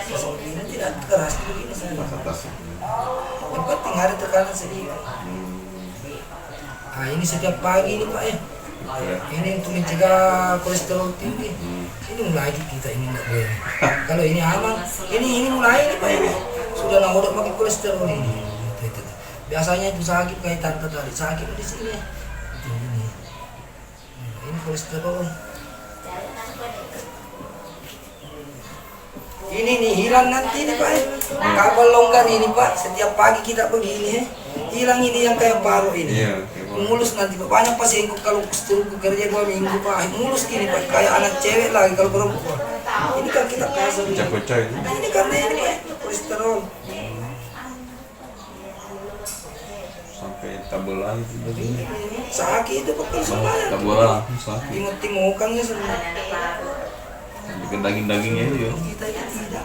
Ini tidak keras begini saja. Yang penting ada tekanan sedikit. Ini setiap pagi ini Pak ya. Ini untuk mencegah kolesterol tinggi. Ini mulai kita ini enggak boleh. Kalau ini aman, ini mulai ini Pak ini. Sudah naudok pakai kolesterol ini. Biasanya itu sakit kayak tante tadi, sakit di sini ya. Ini kolesterol. Ini nih hilang nanti nih Pak. Kapal longgar ini Pak. Setiap pagi kita begini ya. Hilang ini yang kayak paru ini. Iya. Mulus nanti Pak. Banyak pasienku kalau setelah kerja 2 minggu Pak. Mulus gini Pak. Kayak anak cewek lagi kalau perempuan. Ini kan kita kasar. Pecah-pecah itu. Nah, ini karena ini Pak. Kolesterol. Sampai tabel lagi begini. Sakit itu Pak. Kalau semuanya. Tabel langsung sakit. Timuk-timukannya semua. Bikin daging-dagingnya itu ya. Kita ini tidak.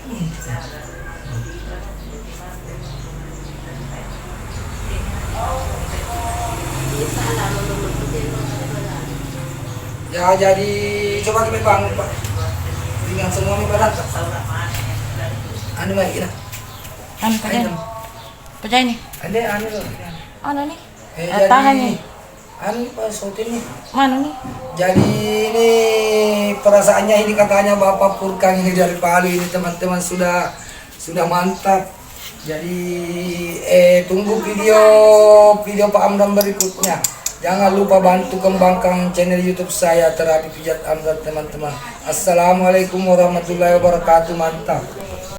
Ya jadi coba kita bangun Pak. Dengan semua ini berat Pak. Anu mah kira. Anu pecah ini. Ada anu loh. Anu nih. Jadi Tahan nih. anu Pak sautin nih. Mana nih? Jadi ini perasaannya ini katanya Bapak Purkang ini dari Palu ini teman-teman sudah mantap. Jadi tunggu video Pak Amran berikutnya. Jangan lupa bantu kembangkan channel YouTube saya Terapi Pijat Amran teman-teman. Assalamualaikum warahmatullahi wabarakatuh. Mantap.